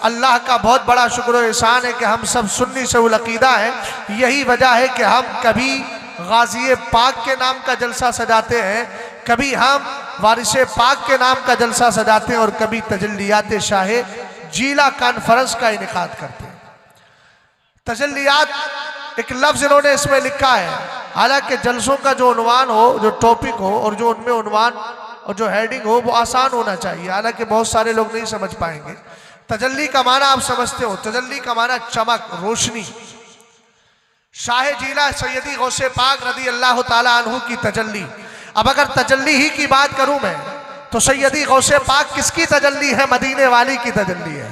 अल्लाह का बहुत बड़ा शुक्र और एहसान है कि हम सब सुन्नी से उल अकीदा है। यही वजह है कि हम कभी गाज़ी पाक के नाम का जलसा सजाते हैं, कभी हम वारिस पाक के नाम का जलसा सजाते हैं और कभी तजल्लियात शाह जीला कॉन्फ्रेंस का इनेकाद करते हैं। तजल्लियात एक लफ्ज़ इन्होंने इसमें लिखा है, हालांकि जलसों का जो उन्वान हो, जो टॉपिक हो और जो उनमें उन्वान और जो हेडिंग हो वो आसान होना चाहिए, हालांकि बहुत सारे लोग नहीं समझ पाएंगे। तजल्ली का माना आप समझते हो, तजल्ली का माना चमक, रोशनी। शाह जीला सैयदी गौसे पाक रदी अल्लाह ताला अन्हु की तजल्ली। अब अगर तजल्ली ही की बात करूं मैं तो सैयदी गौसे पाक किसकी तजल्ली है? मदीने वाली की तजल्ली है।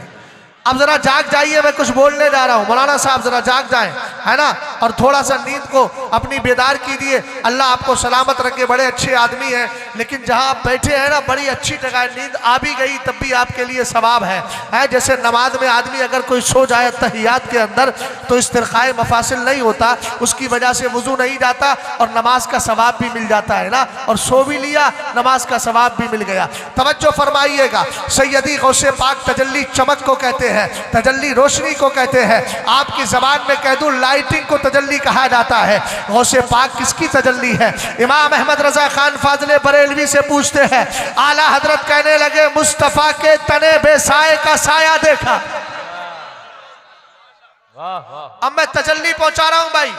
अब जरा जाग जाइए, मैं कुछ बोलने जा रहा हूँ, मौलाना साहब जरा जाग जाएं, है ना, और थोड़ा सा नींद को अपनी बेदार कीजिए। अल्लाह आपको सलामत रखे, बड़े अच्छे आदमी हैं, लेकिन जहाँ आप बैठे हैं ना बड़ी अच्छी जगह है, नींद आ भी गई तब भी आपके लिए सवाब है। जैसे नमाज में आदमी अगर कोई सो जाए तहियात के अंदर तो इस्तिरखाए मफासिल नहीं होता, उसकी वजह से वजू नहीं जाता और नमाज का सवाब भी मिल जाता है ना, और सो भी लिया, नमाज का सवाब भी मिल गया। तवज्जो फरमाइएगा, सैयदी गौसे पाक तजल्ली चमक को कहते हैं, तजल्ली रोशनी को कहते हैं। आपकी जबान में कह दूं लाइटिंग को तजल्ली कहा जाता है। गौसे पाक किसकी तजल्ली है? इमाम अहमद रजा खान फाजले बरेलवी से पूछते हैं, आला हजरत कहने लगे मुस्तफा के तने बेसाए का साया देखा। अब मैं तजल्ली पहुंचा रहा हूं भाई,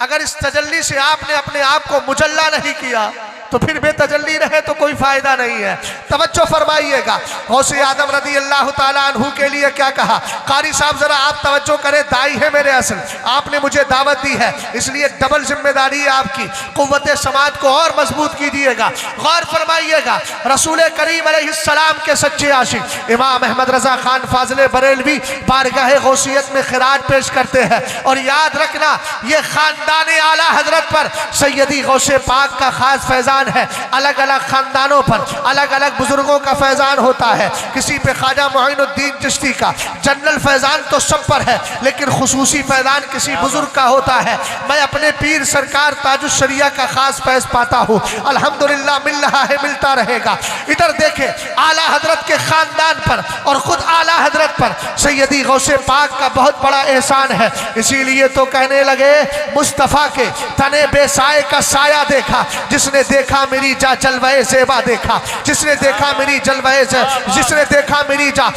अगर इस तजल्ली से आपने अपने आप को मुजल्ला नहीं किया तो फिर बेतजल्ली रहे तो कोई फायदा नहीं है। तवज्जो फरमाइएगा, गौसे आदम रदी अल्लाह ताला अन्हु के लिए क्या कहा। कारी साहब जरा आप तवज्जो करें, दाई है मेरे असल, आपने मुझे दावत दी है, इसलिए डबल जिम्मेदारी है आपकी, कुव्वते समाज को और मजबूत कीजिएगा। गौर फरमाइएगा, रसूल करीम अलैहिस्सलाम के सच्चे आशिक इमाम अहमद रजा खान फाजले बरेलवी बारगाह गौसियत में खिराज पेश करते हैं। और याद रखना, ये खानदान आला हजरत पर सैयदी गौसे पाक का खास फैजान है। अलग अलग खानदानों पर अलग अलग बुजुर्गों का फैजान होता है। किसी पे ख्वाजा मोइनुद्दीन चिश्ती का जनरल फैजान तो सब पर है, लेकिन खुसूसी फैजान किसी बुजुर्ग का होता है। मैं अपने पीर सरकार ताजुश शरिया का खास फैज पाता हूँ, अल्हम्दुलिल्लाह मिल रहा है, मिलता रहेगा। इधर देखे, आला हजरत के खानदान पर और खुद आला हजरत पर सैयदी गौसे पाक का बहुत बड़ा एहसान है। इसीलिए तो कहने लगे मुस्तफ़ा के तने बेसाए का साया देखा, जिसने देखा मेरी जा जलवाए ज़ेबा देखा, जिसने देखा मेरी जिसने देखा मेरी जा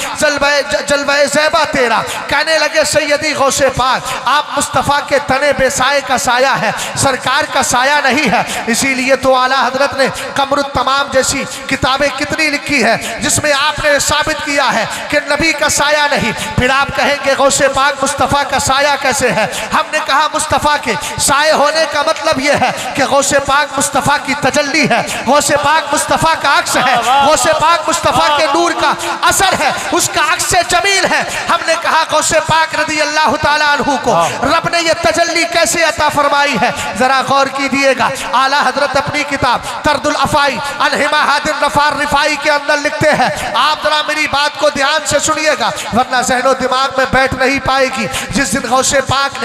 जलवाए ज़ेबा तेरा। कहने लगे सैयदी गौसे पाक आप मुस्तफ़ा के तने बेसाए का साया है, सरकार का साया नहीं है। इसीलिए तो आला हजरत ने कमरुत तमाम जैसी किताबें कितनी लिखी है जिसमें आपने साबित किया है कि नबी का साया नहीं। फिर आप कहेंगे गौसे पाक मुस्तफ़ा का साया कैसे है? हमने कहा मुस्तफ़ा के साए होने का मतलब यह है कि गौसे पाक मुस्तफ़ा की तजल्ली है, गौसे पाक मुस्तफ़ा का अक्स है, गौसे पाक मुस्तफ़ा के नूर का असर है, उसका अक्स जमील है। हमने कहा गौसे पाक रदी अल्लाह ताला अन्हु को रब ने यह तजल्ली कैसे अता फरमाई है, जरा गौर कीजिएगा। आला हजरत अपनी किताब तर्दुल अफ़ाई अलहिमा हादिर रफ़ार रिफ़ाई के अंदर लिखते हैं, आप जरा मेरी बात को ध्यान से सुनिएगा वरना ज़हनो दिमाग में बैठ नहीं पाएगी। जिस दिन गौसे पाक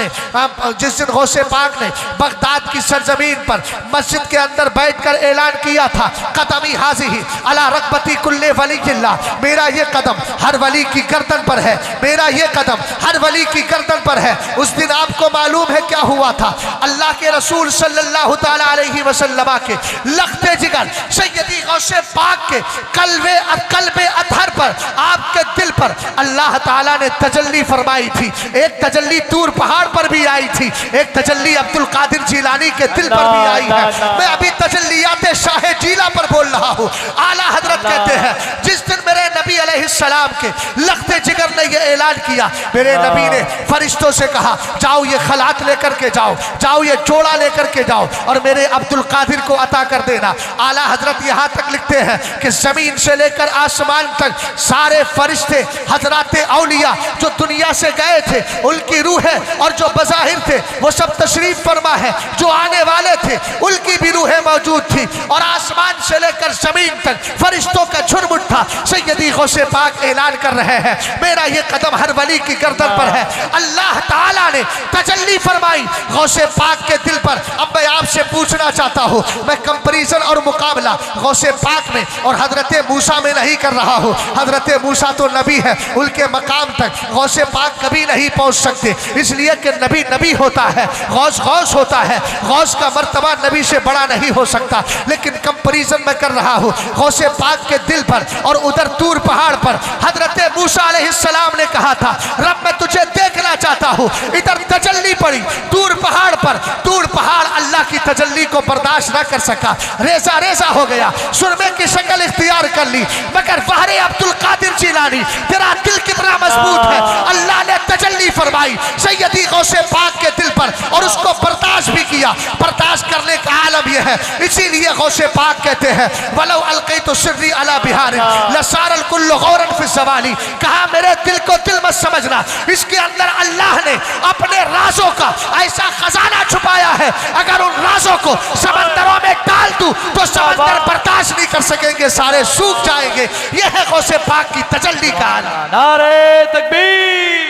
ने बगदाद की सरजमीन पर मस्जिद के अंदर बैठकर ऐलान किया था, कदमी हाज़िही अला रक़बती कुल्ले वलीयिल्लाह, मेरा ये कदम हर वली की गर्दन पर है, मेरा ये कदम हर वली की गर्दन पर है। उस दिन आपको मालूम है क्या हुआ था? अल्लाह के रसूल सल्लल्लाहु ताला अलैहि वसल्लम के लख्ते जिगर सैयदी गौसे पाक के कल्बे अतहर पर, आपके दिल पर अल्लाह ताला ने तजल्ली फरमाई थी। एक तजल्ली तूर पहाड़ पर भी आई थी, एक तजल्ली अब्दुल कादिर जिलानी के दिल पर भी आई है। मैं अभी तजल्लियात शाह जीला पर बोल रहा हूँ। आला हजरत कहते हैं जिस दिन मेरे नबी अलैहिस्सलाम के लख्ते जिगर ने यह ऐलान किया, मेरे नबी ने फरिश्तों से कहा जाओ ये खलात लेकर के जाओ, जाओ ये जोड़ा लेकर के जाओ और मेरे अब्दुल कादिर को अता कर देना। आला हजरत यहाँ तक लिखते हैं कि जमीन से लेकर आसमान तक सारे फरिश्ते हजरात औलिया जो दुनिया से गए थे उनकी रूहें और जो बज़ाहिर थे वो सब तशरीफ फरमा है, जो आने वाले थे उनकी भी रूहें मौजूद थी और आसमान से लेकर जमीन तक फरिश्तों का झुंड उठा। सैयदी गौसे पाक ऐलान कर रहे हैं मेरा ये कदम हर वली की गर्दन पर है। अल्लाह ताला ने तजल्ली फरमाई गौसे पाक के दिल पर। अब मैं आपसे पूछना चाहता हूँ, मैं कंपैरिजन और मुकाबला गौसे पाक में और हजरत मूसा में नहीं कर रहा हूँ। हजरत मूसा तो नबी है, रूहुल के मकाम तक गौसे पाक कभी नहीं पहुंच सकते, इसलिए कि नबी नबी होता है, गौस गौस होता है। गौस का मर्तबा नबी से बड़ा नहीं हो सकता। लेकिन कंपैरिजन मैं कर रहा हूँ गौसे पाक के दिल पर और उधर तूर पहाड़ पर हजरत मूसा अलैहिस्सलाम ने कहा था, रब मैं तुझे देखना चाहता हूँ। इधर तजल्ली पड़ी तूर पहाड़ पर, तूर पहाड़ अल्लाह की तजल्ली को बर्दाश्त न कर सका, रेजा रेजा हो गया, सुरमे की शक्ल इख्तियार कर ली। मगर फहरे अब्दुल कादिर जिलानी, तेरा दिल कितना मजबूत है, अल्लाह ने तजल्ली फरमाई सैयदी गौसे पाक के दिल पर और उसको बर्दाश्त भी किया। बर्दाश्त करने का आलम यह है, इसीलिए गौसे पाक कहते हैं वलो अलकैतु सिर्री अला बिहार लसारल कुल्लु गौरन फी ज़वाली। कहा मेरे दिल को दिल मत समझना, इसके अंदर अल्लाह ने अपने राजों का ऐसा खजाना छुपाया है, अगर उन राजों को समंदरों में डाल दूं तो समंदर बर्दाश्त नहीं कर सकेंगे, सारे सूख जाएंगे। यह है गौसे पाक की तजल्ली का आलम। नारे तकबीर,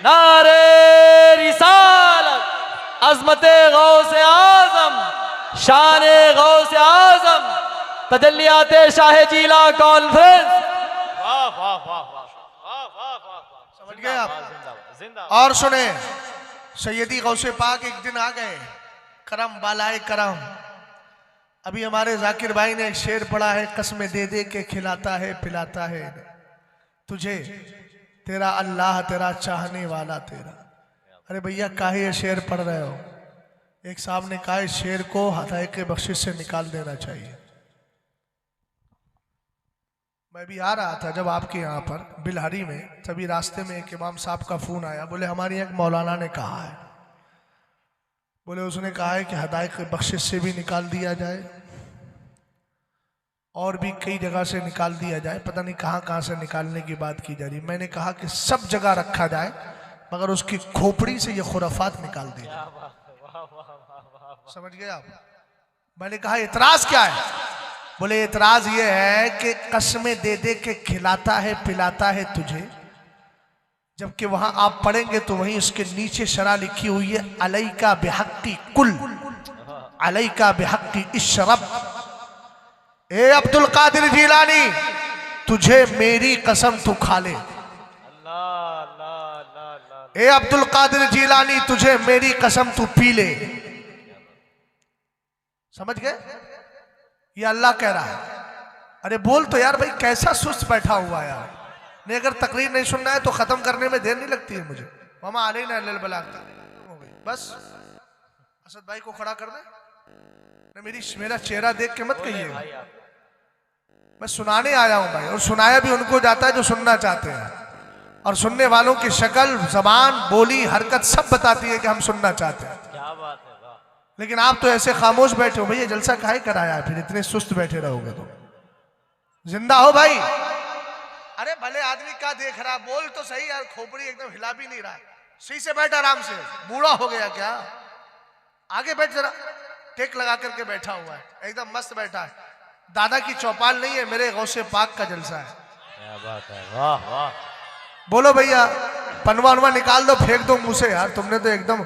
नारे रिसालत, अज़मते गौसे आज़म, शाने गौसे आज़म, तजल्लियाते शाह जीला कॉन्फ्रेंस। वाह वाह वाह वाह वाह वाह वाह, समझ गए आप? जिंदा। और सुने, सैयदी गौसे पाक एक दिन आ गए, करम बालाए करम। अभी हमारे जाकिर भाई ने एक शेर पढ़ा है, कसमें दे दे के खिलाता है पिलाता है तुझे तेरा अल्लाह, तेरा चाहने वाला तेरा। अरे भैया काहे ये शेर पढ़ रहे हो? एक साहब ने कहा इस शेर को हदायत के बख्शिश से निकाल देना चाहिए। मैं भी आ रहा था जब आपके यहाँ पर बिलहरी में, तभी रास्ते में एक इमाम साहब का फोन आया, बोले हमारे यहाँ एक मौलाना ने कहा है, बोले उसने कहा है कि हदायत के बख्शिश से भी निकाल दिया जाए और भी कई जगह से निकाल दिया जाए, पता नहीं कहाँ कहाँ से निकालने की बात की जा रही। मैंने कहा कि सब जगह रखा जाए मगर उसकी खोपड़ी से ये खुराफात निकाल दी जाए। समझ गए आप? मैंने कहा इतराज क्या है? बोले इतराज ये है कि कसमें दे दे के खिलाता है पिलाता है तुझे, जबकि वहां आप पढ़ेंगे तो वहीं उसके नीचे शरा लिखी हुई है अलैका बिहक्की कुल, अलैका बिहक्की इशरब। ए अब्दुल कादिर जिलानी, तुझे मेरी कसम तू खा ले। ए अब्दुल कादिर जिलानी, तुझे मेरी कसम तू पी ले। समझ गए? ये अल्लाह कह रहा है। अरे बोल तो यार भाई, कैसा सुस्त बैठा हुआ है यार। नहीं अगर तकरीर नहीं सुनना है तो खत्म करने में देर नहीं लगती है मुझे। मामा आले ना अल्लाह बला बस असद भाई को खड़ा कर दे। मेरा चेहरा देख के मत कहिएगा, मैं सुनाने आया हूं भाई, और सुनाया भी उनको जाता है जो सुनना चाहते हैं, और सुनने वालों की शक्ल, जबान, बोली, हरकत सब बताती है कि हम सुनना चाहते हैं। क्या बात है, वाह। लेकिन आप तो ऐसे खामोश बैठे हो। भैया जलसा काहे कराया है फिर? इतने सुस्त बैठे रहोगे तो। जिंदा हो भाई? अरे भले आदमी का देख रहा, बोल तो सही यार, खोपड़ी एकदम हिला भी नहीं रहा। सही से बैठ आराम से, बूढ़ा हो गया क्या? आगे बैठ जरा, टेक लगा करके बैठा हुआ है, एकदम मस्त बैठा है। दादा की चौपाल नहीं है, मेरे गौसे पाक का जलसा है। क्या बात है, वाह वाह। बोलो भैया, पनवा उनवा निकाल दो, फेंक दो मुंह से। यार तुमने तो एकदम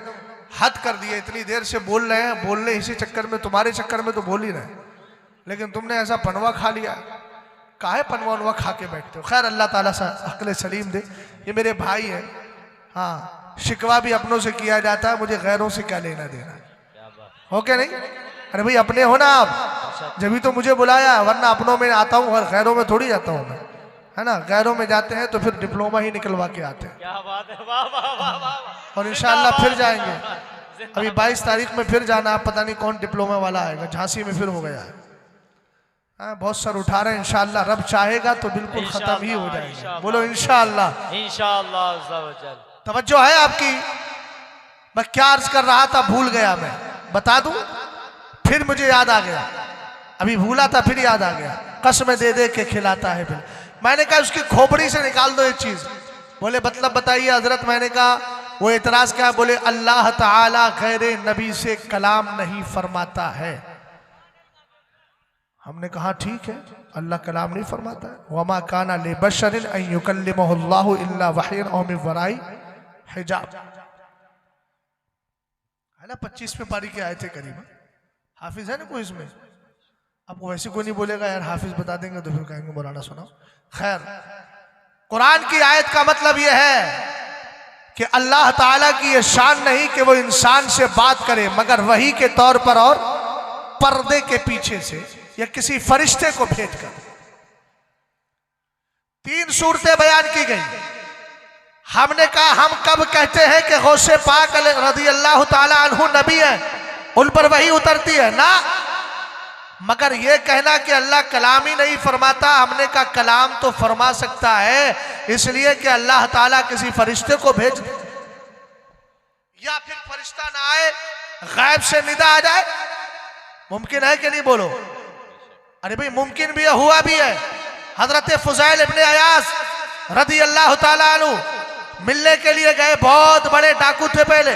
हद कर दिया, इतनी देर से बोल रहे हैं, बोल रहे इसी चक्कर में, तुम्हारे चक्कर में तो बोल ही रहे, लेकिन तुमने ऐसा पनवा खा लिया। काहे पनवा उनवा खा के बैठते हो? खैर अल्लाह ताला सा अक्ल सलीम दे। ये मेरे भाई हैं, हाँ, शिकवा भी अपनों से किया जाता है, मुझे गैरों से क्या लेना देना। हो क्या नहीं? अरे भाई अपने हो ना आप, जब तो मुझे बुलाया, वरना अपनों में आता हूँ और गैरों में थोड़ी जाता हूँ मैं, है ना। गैरों में जाते हैं तो फिर डिप्लोमा ही निकलवा के आते हैं। क्या बात है, वाह वाह वाह वाह। और इंशाल्लाह फिर जाएंगे। अभी 22 तारीख में फिर जाना, पता नहीं कौन डिप्लोमा वाला आएगा, झांसी में फिर हो गया है। बहुत सर उठा रहे हैं, इंशाल्लाह रब चाहेगा तो बिल्कुल खत्म ही हो जाएगा। बोलो इंशाल्लाह। इंशाल्लाह। तवज्जो है आपकी? मैं क्या अर्ज कर रहा था भूल गया, मैं बता दूं, फिर मुझे याद आ गया। अभी भूला था फिर याद आ गया। कसम दे दे के खिलाता है फिर। मैंने कहा उसकी खोपड़ी से निकाल दो एक चीज। बोले मतलब बताइए हजरत। मैंने कहा वो एतराज क्या? बोले अल्लाह ताला गैरे नबी से कलाम नहीं फरमाता है। हमने कहा ठीक है, अल्लाह कलाम नहीं फरमाता है। वमा काना लिबशरिन अन युकल्लिमहुल्लाहु इल्ला वहयन औ मिन वराई हिजाब, है ना। 25वें पारी की आयतें करीब। हाफिज है ना कोई इसमें? आपको वैसे कोई नहीं बोलेगा यार हाफिज बता देंगे तो फिर कहेंगे मौलाना सुनाओ। खैर कुरान की आयत का मतलब यह है कि अल्लाह ताला की यह शान नहीं कि वो इंसान से बात करे, मगर वही के तौर पर और पर्दे के पीछे से या किसी फरिश्ते को भेजकर। 3 सूरतें बयान की गई। हमने कहा हम कब कहते हैं कि गौसे पाक रज़ी अल्लाह ताला अन्हु नबी है, उन पर वही उतरती है ना, मगर यह कहना कि अल्लाह कलाम ही नहीं फरमाता, हमने कहा कलाम तो फरमा सकता है, इसलिए कि अल्लाह ताला किसी फरिश्ते को भेज दे या फिर फरिश्ता ना आए, गैब से निदा आ जाए। मुमकिन है कि नहीं बोलो? अरे भाई मुमकिन भी है, हुआ भी है। हजरत फुज़ैल इब्ने अयास रज़ी अल्लाह ताला अन्हु मिलने के लिए गए, बहुत बड़े डाकू थे पहले,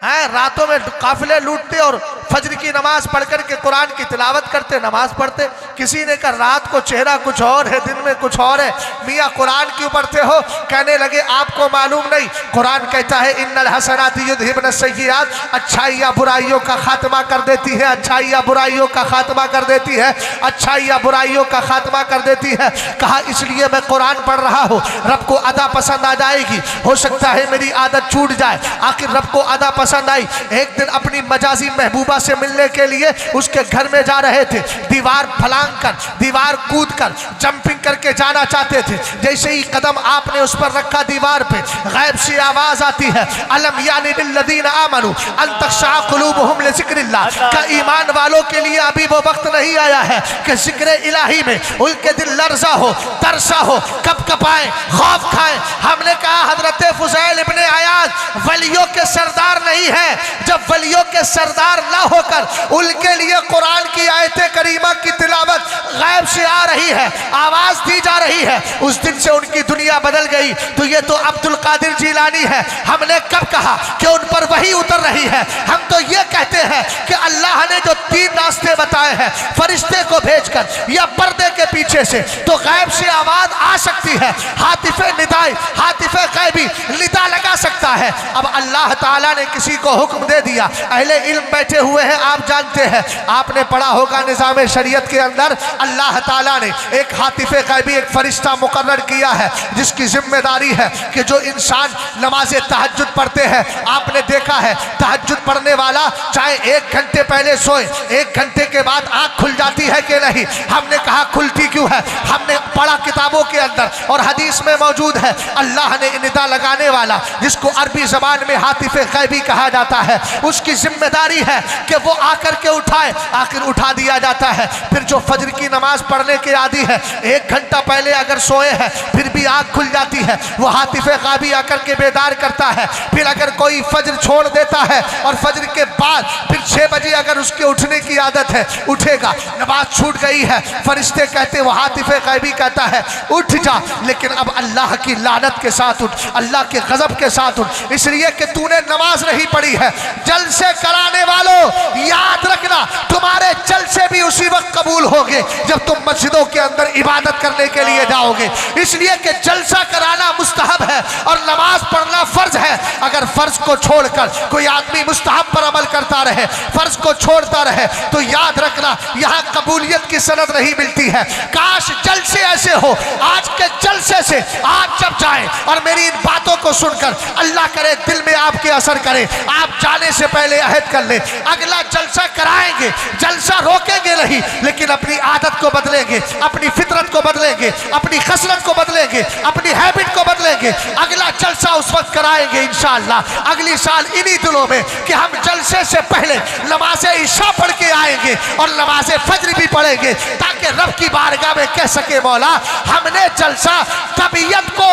हैं, रातों में काफिले लूटते और फजर की नमाज पढ़कर के कुरान की तिलावत करते, नमाज पढ़ते। किसी ने कहा रात को चेहरा कुछ और है, दिन में कुछ और है, मियाँ कुरान क्यों पढ़ते हो? कहने लगे आपको मालूम नहीं, कुरान कहता है इन्नल हसनाति युज़हिबन सय्यिआत, अच्छाइयाँ बुराइयों का खात्मा कर देती है, अच्छाइयाँ बुराइयों का खात्मा कर देती है, अच्छाइयाँ बुराइयों का खात्मा कर देती है। कहा इसलिए मैं कुरान पढ़ रहा हूँ, रब को अदा पसंद आ जाएगी, हो सकता है मेरी आदत छूट जाए। आखिर रब को अदा पसंद आई। एक दिन अपनी मजाजी महबूबा से मिलने के लिए उसके घर में जा रहे थे, दीवार फलांग कर, दीवार कूद कर, जंपिंग करके जाना चाहते थे। जैसे ही कदम आपने उस पर रखा दीवार पे, गैब से आवाज आती है अलम यानी लिल्लज़ीना आमनू अन तख़शअ क़ुलूबुहुम लिज़िक्रिल्लाह, का ईमान वालों के लिए अभी वो वक्त नहीं आया है कि जिक्र इलाही में उनके दिल लर्जा हो, तरसा हो, कब कपाए, खौफ खाए। हमने कहा हजरत फुज़ैल इब्ने अयाज वलियों के सरदार नहीं है, जब वलियों के सरदार ना होकर उनके लिए कुरान की आयते करीमा की तिलावत गैब से आ रही है, आवाज दी जा रही है, उस दिन से उनकी दुनिया बदल गई। तो ये तो अब्दुल कादिर जीलानी है। हमने कब कहा कि उन पर वही उतर रही है? हम तो ये कहते हैं कि अल्लाह ने जो 3 रास्ते बताए हैं, फरिश्ते को भेजकर या पर्दे के पीछे से, तो गैब से आवाज आ सकती है, हातिफे निदाई, हातिफे गैबी निदा लगा सकता है। अब अल्लाह ताला ने किसी को हुक्म दे दिया, अहले इल्म बैठे हुए हैं, आप जानते हैं, आपने पढ़ा होगा निज़ाम शरीयत के अंदर अल्लाह ताला ने एक हातिफे गैबी, एक फरिश्ता मुकर्रर किया है, जिसकी जिम्मेदारी है कि जो इंसान नमाज तहज्जुद पढ़ते हैं, आपने देखा है तहज्जुद पढ़ने वाला चाहे 1 घंटे पहले सोए, 1 घंटे के बाद आंख खुल जाती है कि नहीं? हमने कहा खुलती क्यों है? हमने पढ़ा किताबों के अंदर और हदीस में मौजूद है, अल्लाह ने निदा लगाने वाला, जिसको अरबी जबान में हातिफे गैबी कहा जाता है, उसकी जिम्मेदारी है कि वो आकर के उठाए, आखिर उठा दिया जाता है। फिर जो फजर की नमाज पढ़ने के आदी है, 1 घंटा पहले अगर सोए हैं फिर भी आंख खुल जाती है, वो हातिफे गैबी आकर के बेदार करता है। फिर अगर कोई फजर छोड़ देता है और फजर के बाद फिर 6 बजे अगर उसके उठने की आदत है, उठेगा, नमाज छूट गई है, फरिश्ते कहते, वो हातिफे गैबी कहता है उठ जा, लेकिन अब अल्लाह की लानत के साथ उठ, अल्लाह के गजब के साथ उठ, इसलिए कि तूने नमाज नहीं पढ़ी है। जलसे कराने वालों याद रखना, तुम्हारे जलसे भी उसी वक्त कबूल होंगे जब तुम मस्जिदों के अंदर इबादत करने के लिए जाओगे। इसलिए कि जलसा कराना मुस्तहब है और नमाज पढ़ना फर्ज है। अगर फर्ज को छोड़कर कोई आदमी मुस्तहब पर अमल करता रहे, फर्ज को छोड़ता रहे, तो याद रखना यहाँ कबूलियत की सनद नहीं मिलती है। काश जलसे ऐसे हो, आज के जलसे से आप जब जाए और मेरी इन बातों को सुनकर अल्लाह करे दिल में आपके असर करे, आप जाने से पहले अहद कर ले, अगला जलसा कराएंगे, जलसा रोकेंगे नहीं, लेकिन अपनी आदत को बदलेंगे, अपनी फितरत को बदलेंगे, अपनी खसरत को बदलेंगे, अपनी हैबिट को बदलेंगे। अगला जलसा उस वक्त कराएंगे इंशाअल्लाह अगली साल इन्हीं दिनों में कि हम जलसे से पहले नमाज इशा पढ़ के आएंगे और नमाज फजर भी पढ़ेंगे, ताकि रब की बारगाह में कह सके मौला हमने जलसा तबीयत को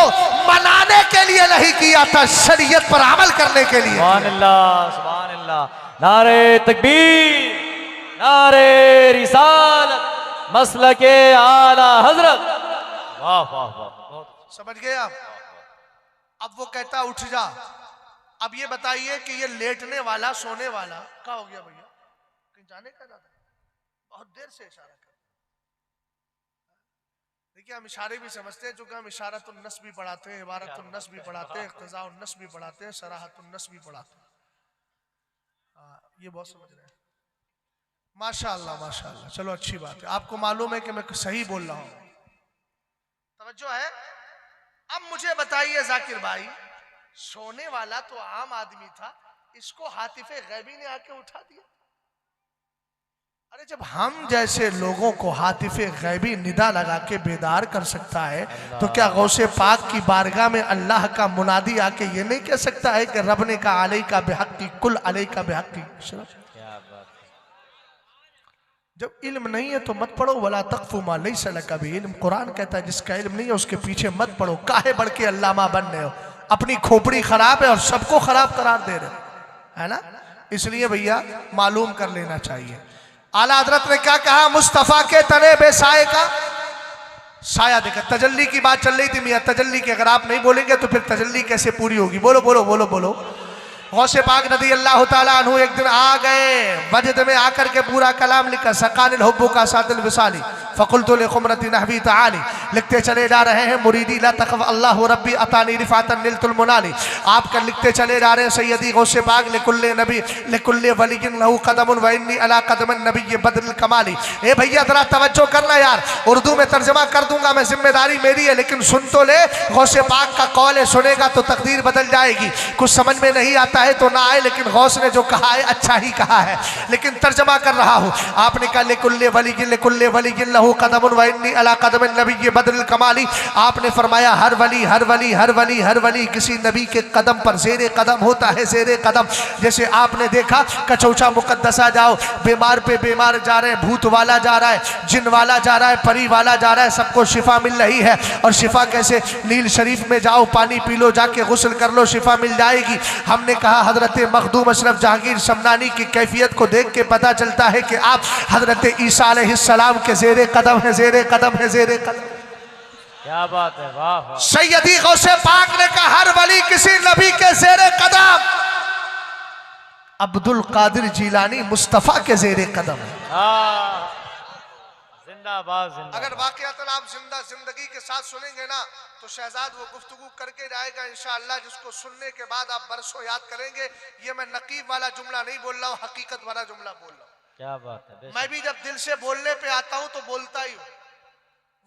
मनाने के लिए नहीं किया था, शरीयत पर अमल करने के लिए। सुभान अल्लाह, सुभान अल्लाह, नारे तकबीर, नारे रिसालत, मसलके आला हजरत। वाह वाह वाह, समझ गए आप? अब वो कहता उठ जा। अब ये बताइए कि ये लेटने वाला, सोने वाला क्या हो गया भैया? कहीं जाने का इरादा? बहुत देर से इशारा कर। देखिए हम इशारे भी समझते हैं, चूंकि हम इशारतुन नस भी पढ़ाते हैं, इबारतुन नस भी पढ़ाते हैं, इख्तिज़ाउन नस भी पढ़ाते हैं, सराहतुन नस भी पढ़ाते हैं। ये बहुत समझ रहे हैं। माशाअल्लाह माशाअल्लाह, चलो अच्छी बात है। आपको मालूम है कि मैं सही बोल रहा हूँ, तवज्जो है। अब मुझे बताइए जाकिर भाई, सोने वाला तो आम आदमी था, इसको हातिफे गैबी ने आके उठा दिया। अरे जब हम जैसे लोगों को हातिफे गैबी निदा लगा के बेदार कर सकता है, तो क्या गौसे पाक की बारगाह में अल्लाह का मुनादी आके ये नहीं कह सकता है कि रब ने कहा अलई का बेहक्की कुल अलई का बेहक्की। जब इल्म नहीं है तो मत पढ़ो, वला तक़फ़ु मा लैसा लका बिही इल्म। कुरान कहता है जिसका इल्म नहीं है उसके पीछे मत पढ़ो, काहे बढ़ के अल्लामा बन रहे हो, अपनी खोपड़ी खराब है और सबको खराब करार दे रहे हो, है ना। इसलिए भैया मालूम कर लेना चाहिए। आला हजरत ने क्या कहा, मुस्तफ़ा के तने बेसाए का साया देखा। तजल्ली की बात चल रही थी मियाँ, तजल्ली की अगर आप नहीं बोलेंगे तो फिर तजल्ली कैसे पूरी होगी। बोलो बोलो बोलो बोलो। गौसे पाक रज़ी अल्लाह ताला अन्हु एक दिन आ गए, वजद में आकर के पूरा कलाम लिखा, सकानिल हुब्बु का सातिल विसाली फ़कुल्तु लिखुमरती नहवी ताली। लिखते चले जा रहे हैं मुरीदी ला तक़व अल्लाह रब्बी अतानी रिफ़ातन निलतुल मुनाली। आपका लिखते चले जा रहे हैं सैयदी गौसे पाक लिकुल्ले नबी लिकुल्ले वलियिन लहू कदमुन व इन्नी अला कदमन नबी बदरुल कमाली। ए भैया जरा तवज्जो करना यार, उर्दू में तर्जमा कर दूंगा मैं, जिम्मेदारी मेरी है, लेकिन सुन तो ले। गौसे पाक का कौल है, सुनेगा तो तकदीर बदल जाएगी। कुछ समझ में नहीं आता है तो ना आए, लेकिन गौस ने जो कहा है अच्छा ही कहा है, लेकिन तर्जमा कर रहा हूँ। आपने कहा लिकुल्ले वलियिन लहू कदमुन व इन्नी अला कदमन नबी बदरुल कमाली। आपने फरमाया हर वली हर वली हर वली हर वली किसी नबी के कदम पर ज़ेरे कदम होता है, ज़ेरे कदम। जैसे आपने देखा कचौचा मुकद्दसा जाओ, बीमार पे बीमार जा रहे हैं, भूत वाला जा रहा है, जिन वाला जा रहा है, परी वाला जा रहा है, सबको शिफा मिल रही है। और शिफा कैसे, नील शरीफ में जाओ, पानी पी लो, जाके गुस्ल कर लो, शिफा मिल जाएगी। हमने कहा हजरत मखदूम अशरफ जहांगीर शमनानी की कैफियत को देख के पता चलता है कि आप हजरत ईसा अलैहिस्सलाम के ज़ेरे कदम है, ज़ेरे कदम है, ज़ेरे कदम। क्या बात है, वाह वाह। सैयदी गौसे पाक ने कहा हर वली किसी नबी के ज़ेरे कदम। अब्दुल कादिर जीलानी मुस्तफ़ा के ज़ेरे कदम है। जिंदाबाद जिंदाबाद। अगर वाकयातन आप जिंदगी के साथ सुनेंगे ना तो शहजाद वो गुफ्तगू करके जाएगा इंशाअल्लाह, जिसको सुनने के बाद आप बरसों याद करेंगे। ये मैं नकीब वाला जुमला नहीं बोल रहा हूँ, हकीकत वाला जुमला बोल रहा हूँ। क्या बात है। मैं भी जब दिल से बोलने पे आता हूँ तो बोलता ही हूँ,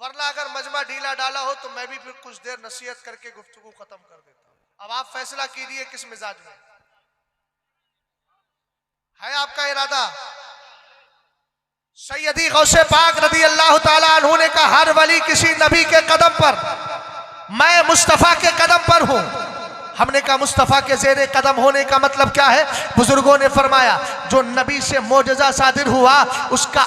वरना अगर मजमा ढीला डाला हो तो मैं भी फिर कुछ देर नसीहत करके गुफ्तगू खत्म कर देता हूँ। अब आप फैसला कीजिए किस मिजाज में है आपका इरादा। सैयदी गौसे पाक रज़ी अल्लाह ताला अन्हु ने कहा हर वली किसी नबी के कदम पर, मैं मुस्तफ़ा के कदम पर हूं। हमने कहा मुस्तफ़ा के ज़ेरे कदम होने का मतलब क्या है। बुजुर्गों ने फरमाया जो नबी से मोजज़ा सादिर हुआ उसका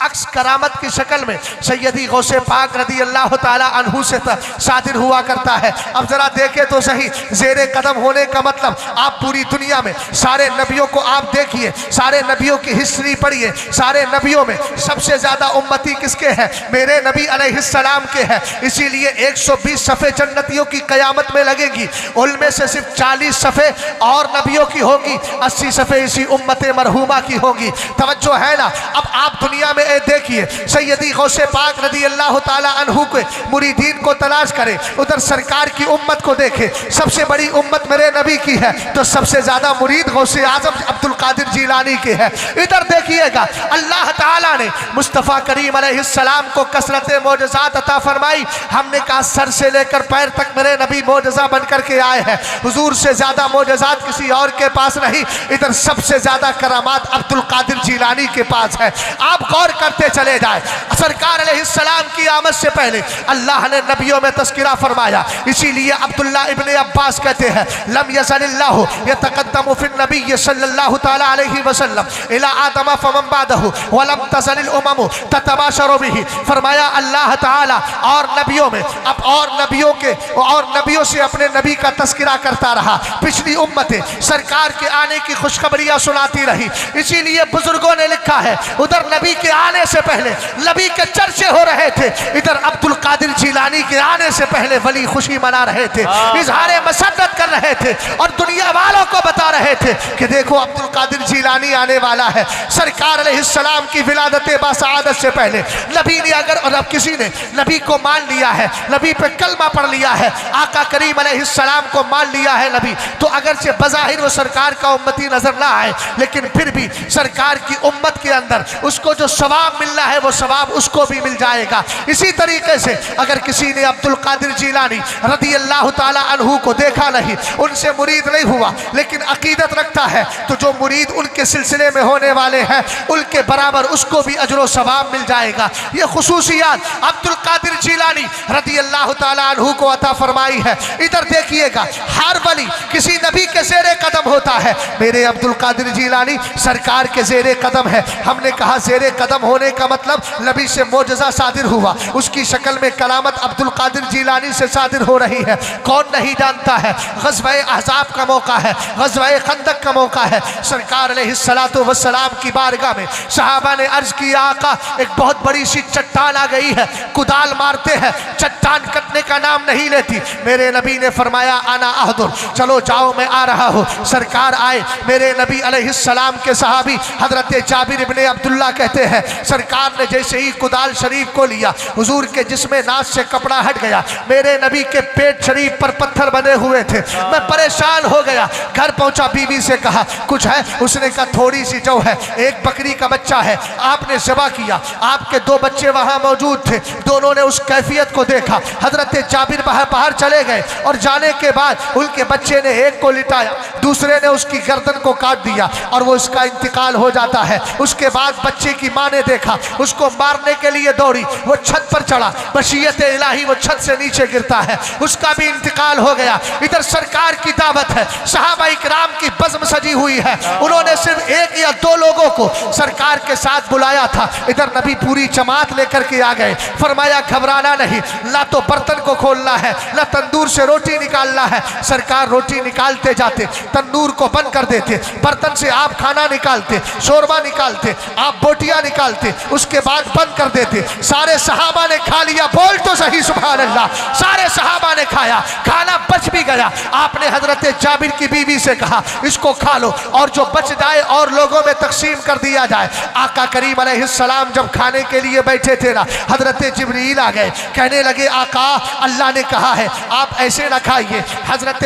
अक्स करामत की शक्ल में सैयदी गौसे पाक रज़ी अल्लाह ताला अन्हु से सादिर हुआ करता है। अब जरा देखें तो सही, ज़ेरे कदम होने का मतलब आप पूरी दुनिया में सारे नबियों को आप देखिए, सारे नबियों की हिस्ट्री पढ़िए, सारे नबियों में सबसे ज़्यादा उम्मती किसके हैं, मेरे नबी अलैहिस्सलाम के हैं। इसीलिए 120 सफ़े जन्नतियों की क़यामत में लगेगी, उनमें से सिर्फ 40 सफ़े और नबियों की होगी, 80 सफ़े इसी उम्मत मरहूमा की होगी। तवज्जो है ना। अब आप दुनिया में देखिए सैयदी गौसे पाक रज़ी अल्लाह ताला अन्हु के मुरीदीन को तलाश करें, उधर सरकार की उम्मत को देखें, सबसे बड़ी उम्मत मेरे नबी की है तो सबसे ज़्यादा मुरीद गौसे आज़म अब्दुल कादिर जीलानी के है। इधर देखिएगा अल्लाह ताला ने मुस्तफ़ा करीम अलैहिस्सलाम को कसरत मोजज़ात अता फरमाई। हमने कहा सर से लेकर पैर तक मेरे नबी मोजज़ा बन करके आए हैं, हुजूर से ज़्यादा मोजज़ात किसी और के पास नहीं। इधर सबसे ज़्यादा करामात अब्दुल कादिर जीलानी के पास है। आप गौर करते चले जाए, सरकार अलैहिस्सलाम की आमद से पहले अल्लाह ने नबियों में तस्किरा फरमाया। इसीलिए अब्दुल्ला इब्ने अब्बास कहते हैं लम यज़लिल्लाहु यतक़द्दमु फिन नबी सल्लल्लाहु तआला अलैहि वसल्लम इला आदम फमन बादहु व लम तज़लिल उममु ततबाशरु बिही। फरमाया अल्लाह ताला और नबियों में अब और नबियों से अपने नबी का तस्किरा करता रहा, पिछली उम्मतें सरकार के आने की खुशखबरियां सुनाती रही। इसीलिए बुजुर्गों ने लिखा है उधर नबी के आने से पहले नबी के चर्चे हो रहे थे, इधर अब्दुल कादिर जीलानी के आने से पहले वली खुशी मना रहे थे, इजहारे मसद्दत कर रहे थे और दुनिया वालों को बता रहे थे कि देखो अब्दुल कादिर जीलानी आने वाला है। सरकार अलैहिस्सलाम की विलादत बासआदत से पहले नबी ने अगर और अब किसी ने नबी को मान लिया है, नबी पे कलमा पढ़ लिया है, आका करीम अलैहिस्सलाम सलाम को मान लिया है नबी, तो अगर से बज़ाहिर वो सरकार का उम्मती नजर ना आए, लेकिन फिर भी सरकार की उम्मत के अंदर उसको जो सवाब मिलना है वो सवाब उसको भी मिल जाएगा। इसी तरीके से अगर किसी ने अब्दुल कादिर जीलानी रज़ी अल्लाह ताला अन्हु को देखा नहीं, उनसे मुरीद नहीं हुआ, लेकिन अकीदत रखता है, तो जो मुरीद उनके सिलसिले में होने वाले हैं उनके बराबर उसको भी अजर व सवाब मिल जाएगा। ये खुसूसियात अब्दुल कादिर जीलानी रज़ी अल्लाह ताला अन्हु को अता फरमाई है। इधर देखिएगा, हर वली किसी नबी के ज़ेरे कदम होता है, मेरे अब्दुल कादिर जीलानी सरकार के ज़ेरे कदम है। हमने कहा ज़ेरे कदम होने का मतलब नबी से मोजज़ा सादिर हुआ, उसकी शक्ल में कलामत अब्दुल कादिर जीलानी से सादिर हो रही है। कौन नहीं जानता है, ग़ज़वा अहज़ाब का मौका है, ग़ज़वा खंदक का मौका है। सरकार अलैहिस्सलातु वस्सलाम की बारगाह में सहाबा ने अर्ज़ किया, आका एक बहुत बड़ी सी चट्टान आ गई है, कुदाल मारते हैं, चट्टान कटने का नाम नहीं लेती। मेरे नबी ने फरमाया आना अहदुर, चलो जाओ मैं आ रहा हूँ। सरकार आए, मेरे नबी अलैहिस्सलाम के सहाबी हजरत जाबिर इब्ने अब्दुल्ला कहते हैं, सरकार ने जैसे ही कुदाल शरीफ को लिया, हुजूर के जिस्म नाज से कपड़ा हट गया। मेरे नबी के पेट शरीफ पर पत्थर बने हुए थे, मैं परेशान हो गया। घर पहुंचा, बीवी से कहा कुछ है? उसने कहा थोड़ी सी जौ है, एक बकरी का बच्चा है, आपने ज़बा किया, आपके दो बच्चे वहां मौजूद थे, दोनों ने उस कैफियत को देखा। हजरत जाबिर बाहर चले गए और जाने के बाद उनके बच्चे ने एक को लिटाया, दूसरे ने उसकी गर्दन को काट दिया और वो उसका इंतकाल हो जाता है। उसके बाद बच्चे की माँ ने देखा, उसको मारने के लिए दौड़ी, वो छत पर चढ़ा, मशीयत इलाही वो छत से नीचे गिरता है, उसका भी इंतकाल हो गया। इधर सरकार की दावत है, सहाबा इकराम की बज़्म सजी हुई है, उन्होंने सिर्फ एक या दो लोगों को सरकार के साथ बुलाया था। इधर नबी पूरी जमात लेकर के आ गए, फरमाया घबराना नहीं, ना तो बर्तन को खोलना है, ना तंदूर से रोटी निकालना है। सरकार रोटी निकालते जाते, तंदूर को बंद कर देते, बर्तन से आप खाना निकालते, शोरबा निकालते, आप बोटियां निकालते, उसके बाद बंद कर देते। सारे सहाबा ने खा लिया, बोल तो सही सुभान अल्लाह। सारे सहाबा ने खाया, खाना बच भी गया। आपने हजरत जाबिर की बीवी से कहा इसको खा लो और जो बच जाए और लोगों में तकसीम कर दिया जाए। आका करीम अलैहिस्सलाम जब खाने के लिए बैठे थे ना, हजरत जिब्रील आ गए, कहने लगे आका अल्लाह ने कहा है आप ऐसे ना खाइए। हजरत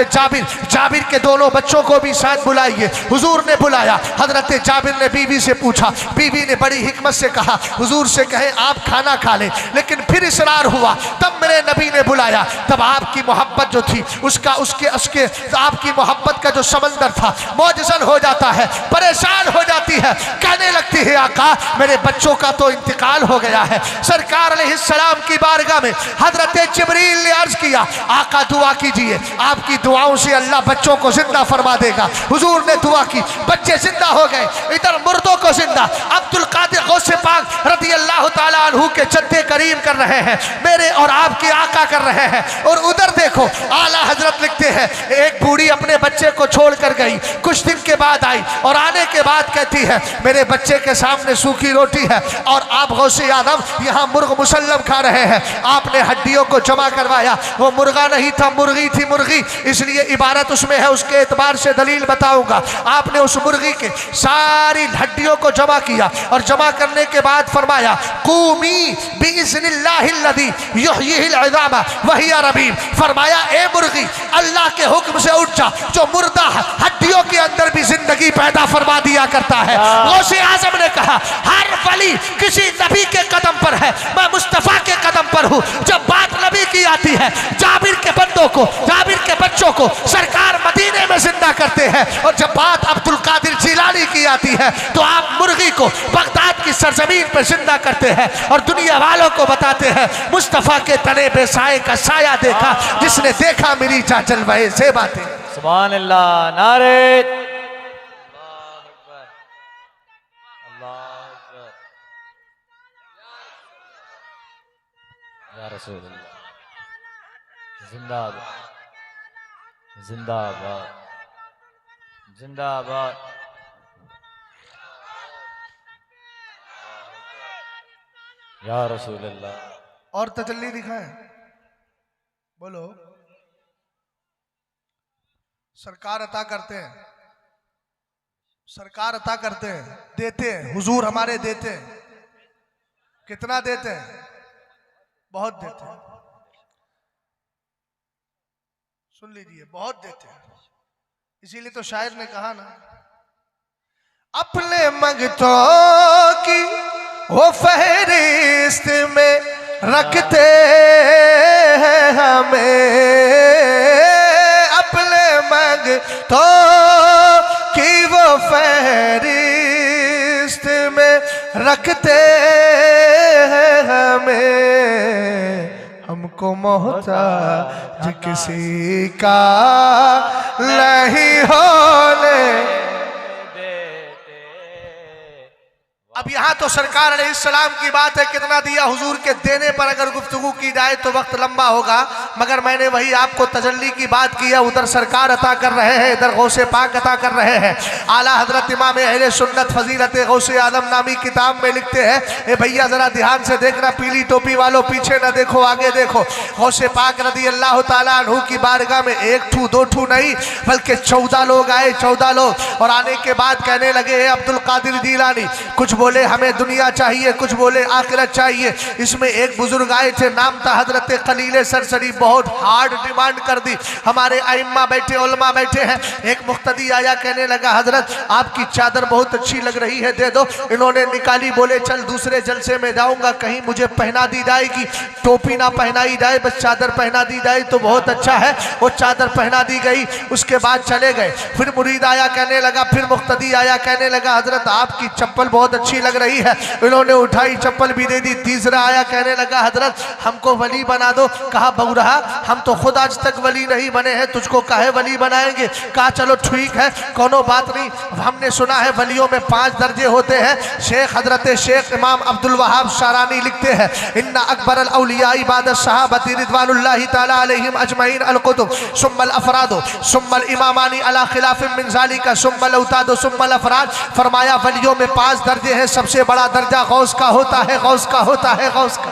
जाबिर के दोनों बच्चों को भी साथ बुलाइए। हुजूर ने बुलाया, हजरत जाबिर ने बीवी से पूछा, बीवी ने बड़ी हिकमत से कहा हुजूर से कहे आप खाना खा लें, लेकिन फिर इसरार हुआ। तब मेरे नबी ने बुलाया, तब आपकी मोहब्बत जो थी उसके आपकी मोहब्बत का जो समंदर था मौजज़न हो जाता है, परेशान हो जाती है, कहने लगती है आका मेरे बच्चों का तो इंतकाल हो गया है। सरकार अलैहिस्सलाम की बारगाह में हजरत जिब्रील ने अर्ज किया आका दुआ कीजिए, आपकी दुआओं से अल्लाह बच्चों को जिंदा फरमा देगा। हुजूर ने दुआ की, बच्चे जिंदा हो गए। इधर मुर्दों को जिंदा अब्दुल कादिर गौसे पाक रज़ी अल्लाह ताला अन्हु के जद्दे करीम कर रहे हैं, मेरे और आपके आका कर रहे हैं। और उधर देखो आला हजरत लिखते हैं एक बूढ़ी अपने बच्चे को छोड़ कर गई, कुछ दिन के बाद आई और आने के बाद कहती है मेरे बच्चे के सामने सूखी रोटी है और आप गौसे आदम यहाँ मुर्ग मुसल्लम खा रहे हैं। आपने हड्डियों को जमा करवाया, वो मुर्गा नहीं था मुर्गी थी, मुर्गी इसलिए इबारत उसमें है, उसके एतबार से दलील बताऊंगा। आपने उस मुर्गी के सारी हड्डियों को जमा किया और जमा करने के बाद फरमाया कूमी बिइज़्निल्लाहिल्लज़ी युहयिहिल इज़ामा वहिया रमीम। फरमाया ए मुर्गी अल्लाह के हुक्म से उठ जा, जो मुर्दा हड्डियों के अंदर भी जिंदगी पैदा फरमा दिया करता है। गौसे आज़म ने कहा हर वली किसी नबी के कदम पर है, मैं मुस्तफ़ा के कदम पर हूँ। जब बात नबी की आती है, जाबिर के बंदों को, जाबिर के बच्चों को सरकार मदीने में जिंदा करते हैं, और जब बात अब्दुल कादिर जिलानी की आती है तो आप मुर्गी को बगदाद की सरजमीन पर जिंदा करते हैं और दुनिया वालों को बताते हैं मुस्तफ़ा के तने पे साए का साया देखा, जिसने देखा मेरी चाचल वहे से बातें। सुभान अल्लाह, नारे या रसूल अल्लाह, जिंदाबाद जिंदाबाद जिंदाबाद। या रसूल अल्लाह। और तजल्ली दिखाएं, बोलो। सरकार अता करते हैं, सरकार अता करते हैं, देते हैं, हुजूर हमारे देते हैं। कितना देते हैं? बहुत देते हैं। सुन लीजिए, बहुत देते हैं, इसीलिए तो शायर ने कहा ना, अपने मंगतों की वो फहरिस्त में रखते हैं हमें, अपने मंगतों की वो फहरिस्त में रखते हैं हमें, हमको मोहताज किसी का नहीं होने। अब यहाँ तो सरकार अलैहिस्सलाम की बात है, कितना दिया हुजूर के देने पर अगर गुफ्तगू की जाए तो वक्त लंबा होगा, मगर मैंने वही आपको तजल्ली की बात की है। उधर सरकार अता कर रहे हैं, इधर गौसे पाक अता कर रहे हैं। आला हजरत इमाम अहले सुन्नत फजीलत गौसे आदम नामी किताब में लिखते हैं, ए भैया जरा ध्यान से देखना, पीली टोपी वालों पीछे न देखो आगे देखो। गौसे पाक रदी अल्लाह ताला अन्हु की बारगाह में 1 ठू 2 ठू नहीं बल्कि 14 लोग आए, 14 लोग, और आने के बाद कहने लगे अब्दुल कादिर जीलानी, कुछ बोले हमें दुनिया चाहिए, कुछ बोले आखिरत चाहिए। इसमें एक बुजुर्ग आए थे, नाम था हजरत खलील सरसरी, बहुत हार्ड डिमांड कर दी। हमारे आइम्मा बैठे, उलमा बैठे हैं। एक मुख्तदी आया, कहने लगा हजरत आपकी चादर बहुत अच्छी लग रही है, दे दो। इन्होंने निकाली, बोले चल दूसरे जलसे में जाऊंगा कहीं मुझे पहना दी जाएगी, टोपी ना पहनाई जाए बस चादर पहना दी जाए तो बहुत अच्छा है। वो चादर पहना दी गई, उसके बाद चले गए। फिर मुरीद आया, कहने लगा, फिर मुख्तदी आया, कहने लगा हजरत आपकी चप्पल बहुत अच्छी लग रही है। इन्होंने उठाई, चप्पल भी दे दी। तीसरा आया, कहने लगा हजरत हमको वली बना दो। कहा बउरहा हम तो खुद आज तक वली नहीं बने हैं, तुझको काहे वली बनाएंगे। कहा चलो ठीक है, कोनो बात नहीं, हमने सुना है वलियों में 5 दर्जे होते हैं। हजरत शेख इमाम अब्दुल वहाब शारानी लिखते हैं, इन्ना अकबर अल औलिया बाद सहाबती रिदवानुल्लाहि ताला अलैहिम अजमईन अल कुतुब सुम्मल अफरादो सुम्मल इमामानी अला खिलाफिन मिन ज़ालिका सुम्मल औतादो सुम्मल अफराद। फरमाया वलियों में 5 दर्जे हैं, सबसे बड़ा दर्जा गौस का होता है, गौस का होता है, गौस का।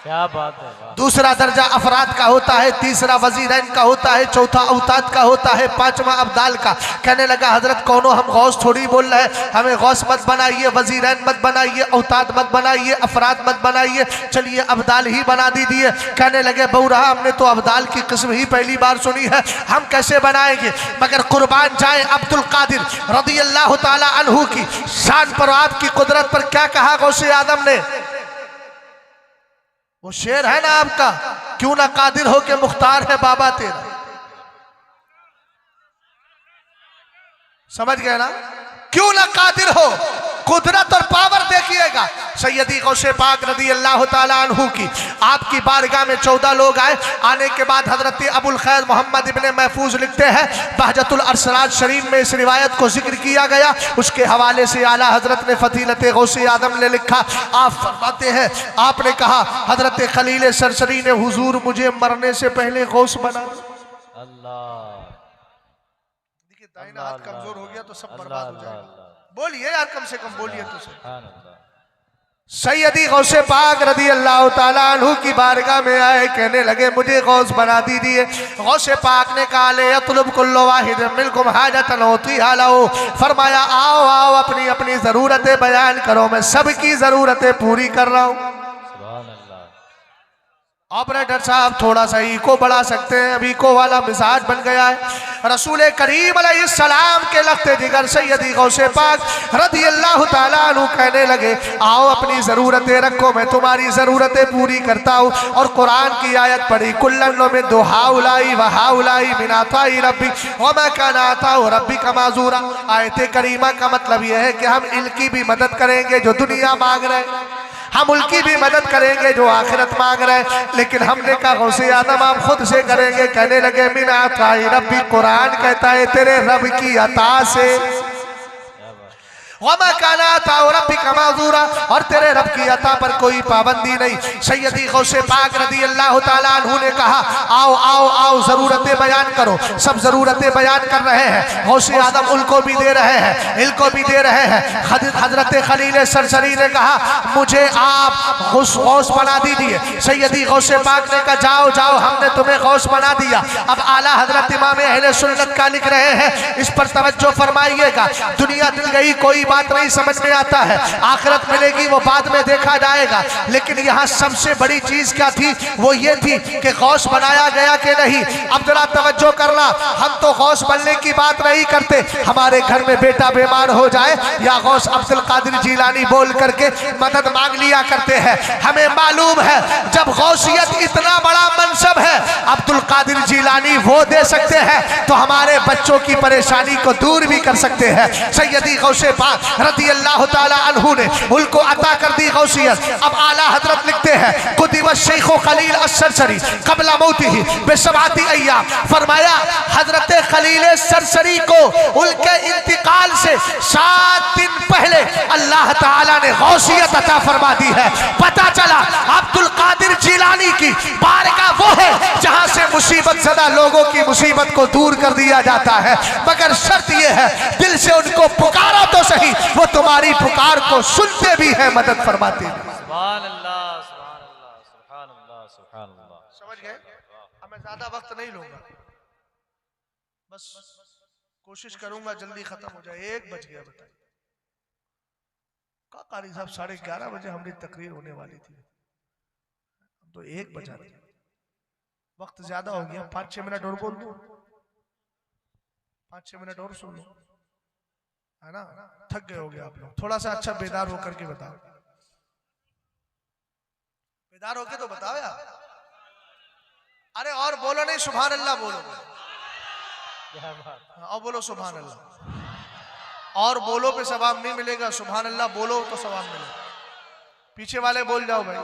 क्या बात है। दूसरा दर्जा अफराद का होता है, तीसरा वजीरैन का होता है, चौथा औताद का होता है, 5वां अब्दाल का। कहने लगा हजरत कौनो हम गौस थोड़ी बोल रहे हैं, हमें गौस मत बनाइए, वजीरैन मत बनाइए, औताद मत बनाइए, अफराद मत बनाइए, चलिए अब्दाल ही बना दीजिए। कहने लगे बउरहा हमने तो अब्दाल की किस्म ही पहली बार सुनी है, हम कैसे बनाएंगे। मगर कुर्बान जाए अब्दुल कादिर रदी अल्लाह ताला अन्हु की शान पर, आपकी कुदरत पर क्या कहा गौसे आदम ने। वो शेर है ना आपका, क्यों ना कादिर हो के मुख्तार है बाबा तेरा। समझ गए ना, क्यों ना कादिर हो, कुदरत और पावर देखिएगा। सैयदी गौसे पाक रदी अल्लाह ताला अन्हु की आपकी बारगाह में 14 लोग आए। आने के बाद हजरत अबुल खैर मोहम्मद इब्ने महफूज लिखते हैं, बहजतुल अरसराज शरीफ में इस रिवायत को जिक्र किया गया, उसके हवाले से आला हजरत ने फतीलत गौसे आदम ने लिखा। आप फरमाते हैं आपने कहा हजरत खलील सरसरी ने हुजूर मुझे मरने से पहले गौस बना। अल्लाह, देखिए दाहिना हाथ कमजोर हो गया तो सब बर्बाद हो जाएगा। बोलिए यार, कम से कम बोलिए तो सही। सैयदी गौसे पाक रदी अल्लाह ताला अन्हु की बारगाह में आए, कहने लगे मुझे गौस बना दीजिए। गौसे पाक ने कहा ले यतलुब कुल्लु वाहिद मिनकुम हाजतन उतीहा लहु। फरमाया आओ आओ अपनी अपनी जरूरतें बयान करो, मैं सबकी जरूरतें पूरी कर रहा हूँ। ऑपरेटर साहब थोड़ा सा इको बढ़ा सकते हैं, अभी इको वाला मिजाज बन गया है। रसूल करीम अलैहिस्सलाम के लख्ते जिगर सैयदी गौसे पाक रदी अल्लाह ताला अन्हु कहने लगे आओ अपनी ज़रूरतें रखो, मैं तुम्हारी ज़रूरतें पूरी करता हूँ। और कुरान की आयत पढ़ी, कुल्लन में दो हाउलाई व हाउलाई बिनाताई रब्बी व मा काना अताउ रब्बी का माजूरा। आयत करीमा का मतलब यह है कि हम इनकी भी मदद करेंगे जो दुनिया मांग रहे, हम उनकी भी मदद करेंगे जो आखिरत मांग रहे हैं। लेकिन हमने कहा गौसे आदम आप खुद से करेंगे। कहने लगे मिन अताई रब्बी, कुरान कहता है तेरे रब की अता से, वमा काना अताउ रब्बिका माज़ूरा, और तेरे रब की अता पर कोई पाबंदी नहीं। सैयदी गौसे पाक रदी अल्लाह ताला अन्हु ने कहा आओ आओ आओ जरूरतें बयान करो। सब जरूरतें बयान कर रहे हैं, गौसे आदम उनको भी दे रहे हैं, इनको भी दे रहे हैं। हजरत खलील सरसरी ने कहा मुझे आप गौस बना दीजिए। सैयदी गौसे पाक ने कहा जाओ जाओ हमने तुम्हें गौस बना दिया। अब आला हजरत इमाम अहले सुन्नत का लिख रहे हैं, इस पर तवज्जो फरमाइएगा। दुनिया दिल गई कोई बात नहीं समझ में आता है, आखिरत मिलेगी वो बाद में देखा जाएगा। लेकिन यहाँ सबसे बड़ी चीज क्या थी, वो ये थी कि गौस बनाया गया कि नहीं। अब जरा तवज्जो करना, हम तो गौस बनने की बात नहीं करते, हमारे घर में बेटा बीमार हो जाए या गौस अब्दुल कादिर जीलानी बोल करके मदद मांग लिया करते हैं। हमें मालूम है जब गौसियत इतना बड़ा मनसब है, अब्दुल कादिर जीलानी वो दे सकते हैं तो हमारे बच्चों की परेशानी को दूर भी कर सकते हैं। सैयदी गौसे पाक रज़ी अल्लाह ताला अन्हु ने उनको अता कर दी गौसियत। अब आला हजरत लिखते हैं कुतिबा शेखो खलील अस्सरसरी कबला मौतिही बेसबाती अय्याम, फरमाया हजरत खलील सरसरी को उनके इंतकाल से 7 दिन पहले अल्लाह ताला ने गौसियत अता फरमा दी है। पता चला अब्दुल कादिर जीलानी की बारगाह वो है जहां से मुसीबत ज़दा लोगों की मुसीबत को दूर कर दिया जाता है, मगर शर्त यह है दिल से उनको पुकारा तो सही, वो तुम्हारी पुकार को सुनते भी है, मदद फरमाते भी। सुभान अल्लाह, सुभान अल्लाह, सुभान अल्लाह, सुभान अल्लाह। समझ गए? अब मैं ज्यादा वक्त नहीं लूंगा, बस कोशिश करूंगा जल्दी खत्म हो जाए। 1 बज गया, बताइए का कारी साहब 11:30 बजे हमारी तकरीर होने वाली थी, तो 1 बजा दिया, वक्त ज्यादा हो गया। 5-6 मिनट और बोल दो, 5-6 मिनट और सुन लो, है ना? थक गए हो गए आप लोग, थोड़ा सा अच्छा बेदार होकर के बताओ, बेदार होके तो बताओ यार। अरे और बोलो नहीं, सुभान अल्लाह बोलो, और बोलो सुभान अल्लाह, और बोलो पे सवाब नहीं मिलेगा, सुभान अल्लाह बोलो तो सवाब मिलेगा। पीछे वाले बोल जाओ भाई।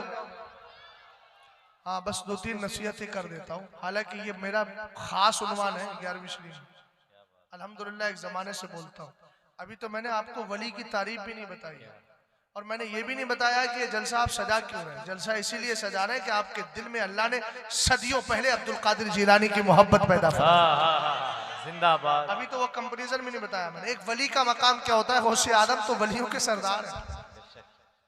हाँ, बस 2-3 नसीहतें कर देता हूँ, हालांकि ये मेरा खास उन्वान है 11वीं शरीफ। अल्हम्दुलिल्लाह एक जमाने से बोलता हूँ। अभी तो मैंने आपको वली की तारीफ भी नहीं बताई है, और मैंने ये भी नहीं बताया कि ये जलसा आप सजा क्यों रहे हैं। जलसा इसीलिए सजा रहे हैं कि आपके दिल में अल्लाह ने सदियों पहले अब्दुल कादिर जीलानी की मोहब्बत पैदा फरमाई। जिंदाबाद। अभी तो वो कंपैरिजन भी नहीं बताया मैंने। एक वली का मकाम क्या होता है, गौसे आदम तो वलियों के सरदार है,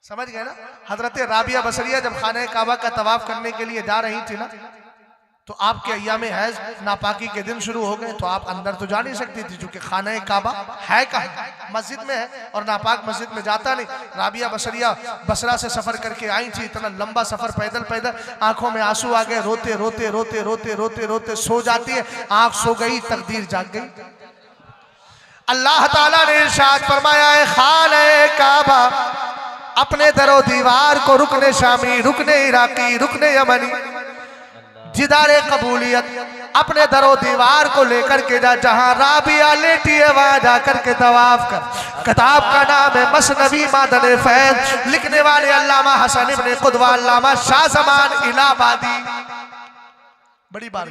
समझ गए ना? हजरत राबिया बसरिया जब खाने काबा का तवाफ करने के लिए जा रही थी ना, तो आपके अय्याम हैज नापाकी के दिन शुरू हो गए, तो आप अंदर तो जा नहीं सकती थी क्योंकि खाना काबा है कहाँ, मस्जिद में है, और नापाक मस्जिद में जाता नहीं। राबिया बसरिया बसरा से सफर करके आई थी, इतना लंबा सफर पैदल पैदल, आंखों में आंसू आ गए, रोते रोते रोते रोते रोते रोते सो जाती है। आंख सो गई, तकदीर जाग गई। अल्लाह ताला ने इरशाद फरमाया है खाने काबा अपने दरो दीवार को रुकने शामी, रुकने इराकी, रुकने यमनी, जिदारे कबूलियत अपने दरो दीवार को लेकर के जा, जहां राबिया लेटी है वहां जाकर के तवाफ कर। किताब का नाम है मसनवी मादन फैज, लिखने वाले अल्लामा हसन इब्ने कुदवा अल्लामा शाह जमान इलाहाबादी। बड़ी बात,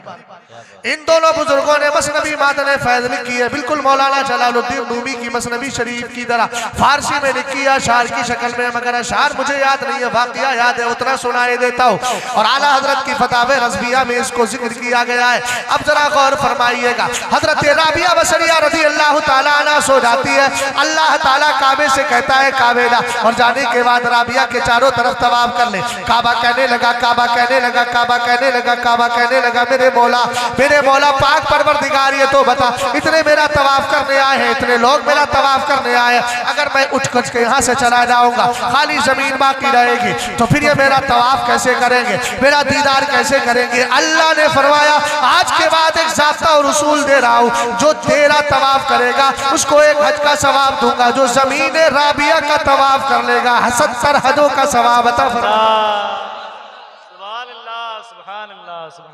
इन दोनों बुजुर्गों ने मसनवी मादन फैज लिखी है, बिल्कुल मौलाना जलालुद्दीन रूमी की मसनवी शरीफ की तरह फारसी में लिखी है, अशार की शक्ल में, मगर अशार मुझे याद नहीं है, वाकया याद है, उतना सुनाई देता हूँ। और आला हजरत की फतावे रज़विया में इसको जिक्र किया गया है। अब जरा गौर फरमाइएगा, हजरत राबिया बसरिया रज़ी अल्लाह ताला अन्हा सो जाती है, अल्लाह ताला काबे से कहता है काबे ला, और जाने के बाद राबिया के चारों तरफ तवाफ कर ले। काबा कहने लगा, काबा कहने लगा, काबा कहने लगा, काबा कहने लगा, मेरे मौला पाक परवरदिगार ये तो बता, इतने मेरा तवाफ करने आए हैं, इतने लोग मेरा तवाफ करने आए हैं, अगर मैं उठ कुछ के यहाँ से चला जाऊंगा, खाली जमीन बाकी रहेगी, तो फिर ये मेरा तवाफ कैसे करेंगे, मेरा दीदार कैसे करेंगे? अल्लाह ने फरमाया आज के बाद एक ज़ाब्ता और उसूल दे रहा हूँ, जो तेरा तवाफ करेगा उसको 1 हज का सवाब दूंगा, जो जमीन राबिया का तवाफ कर लेगा 70 हजों का सवाब अता फरमाया।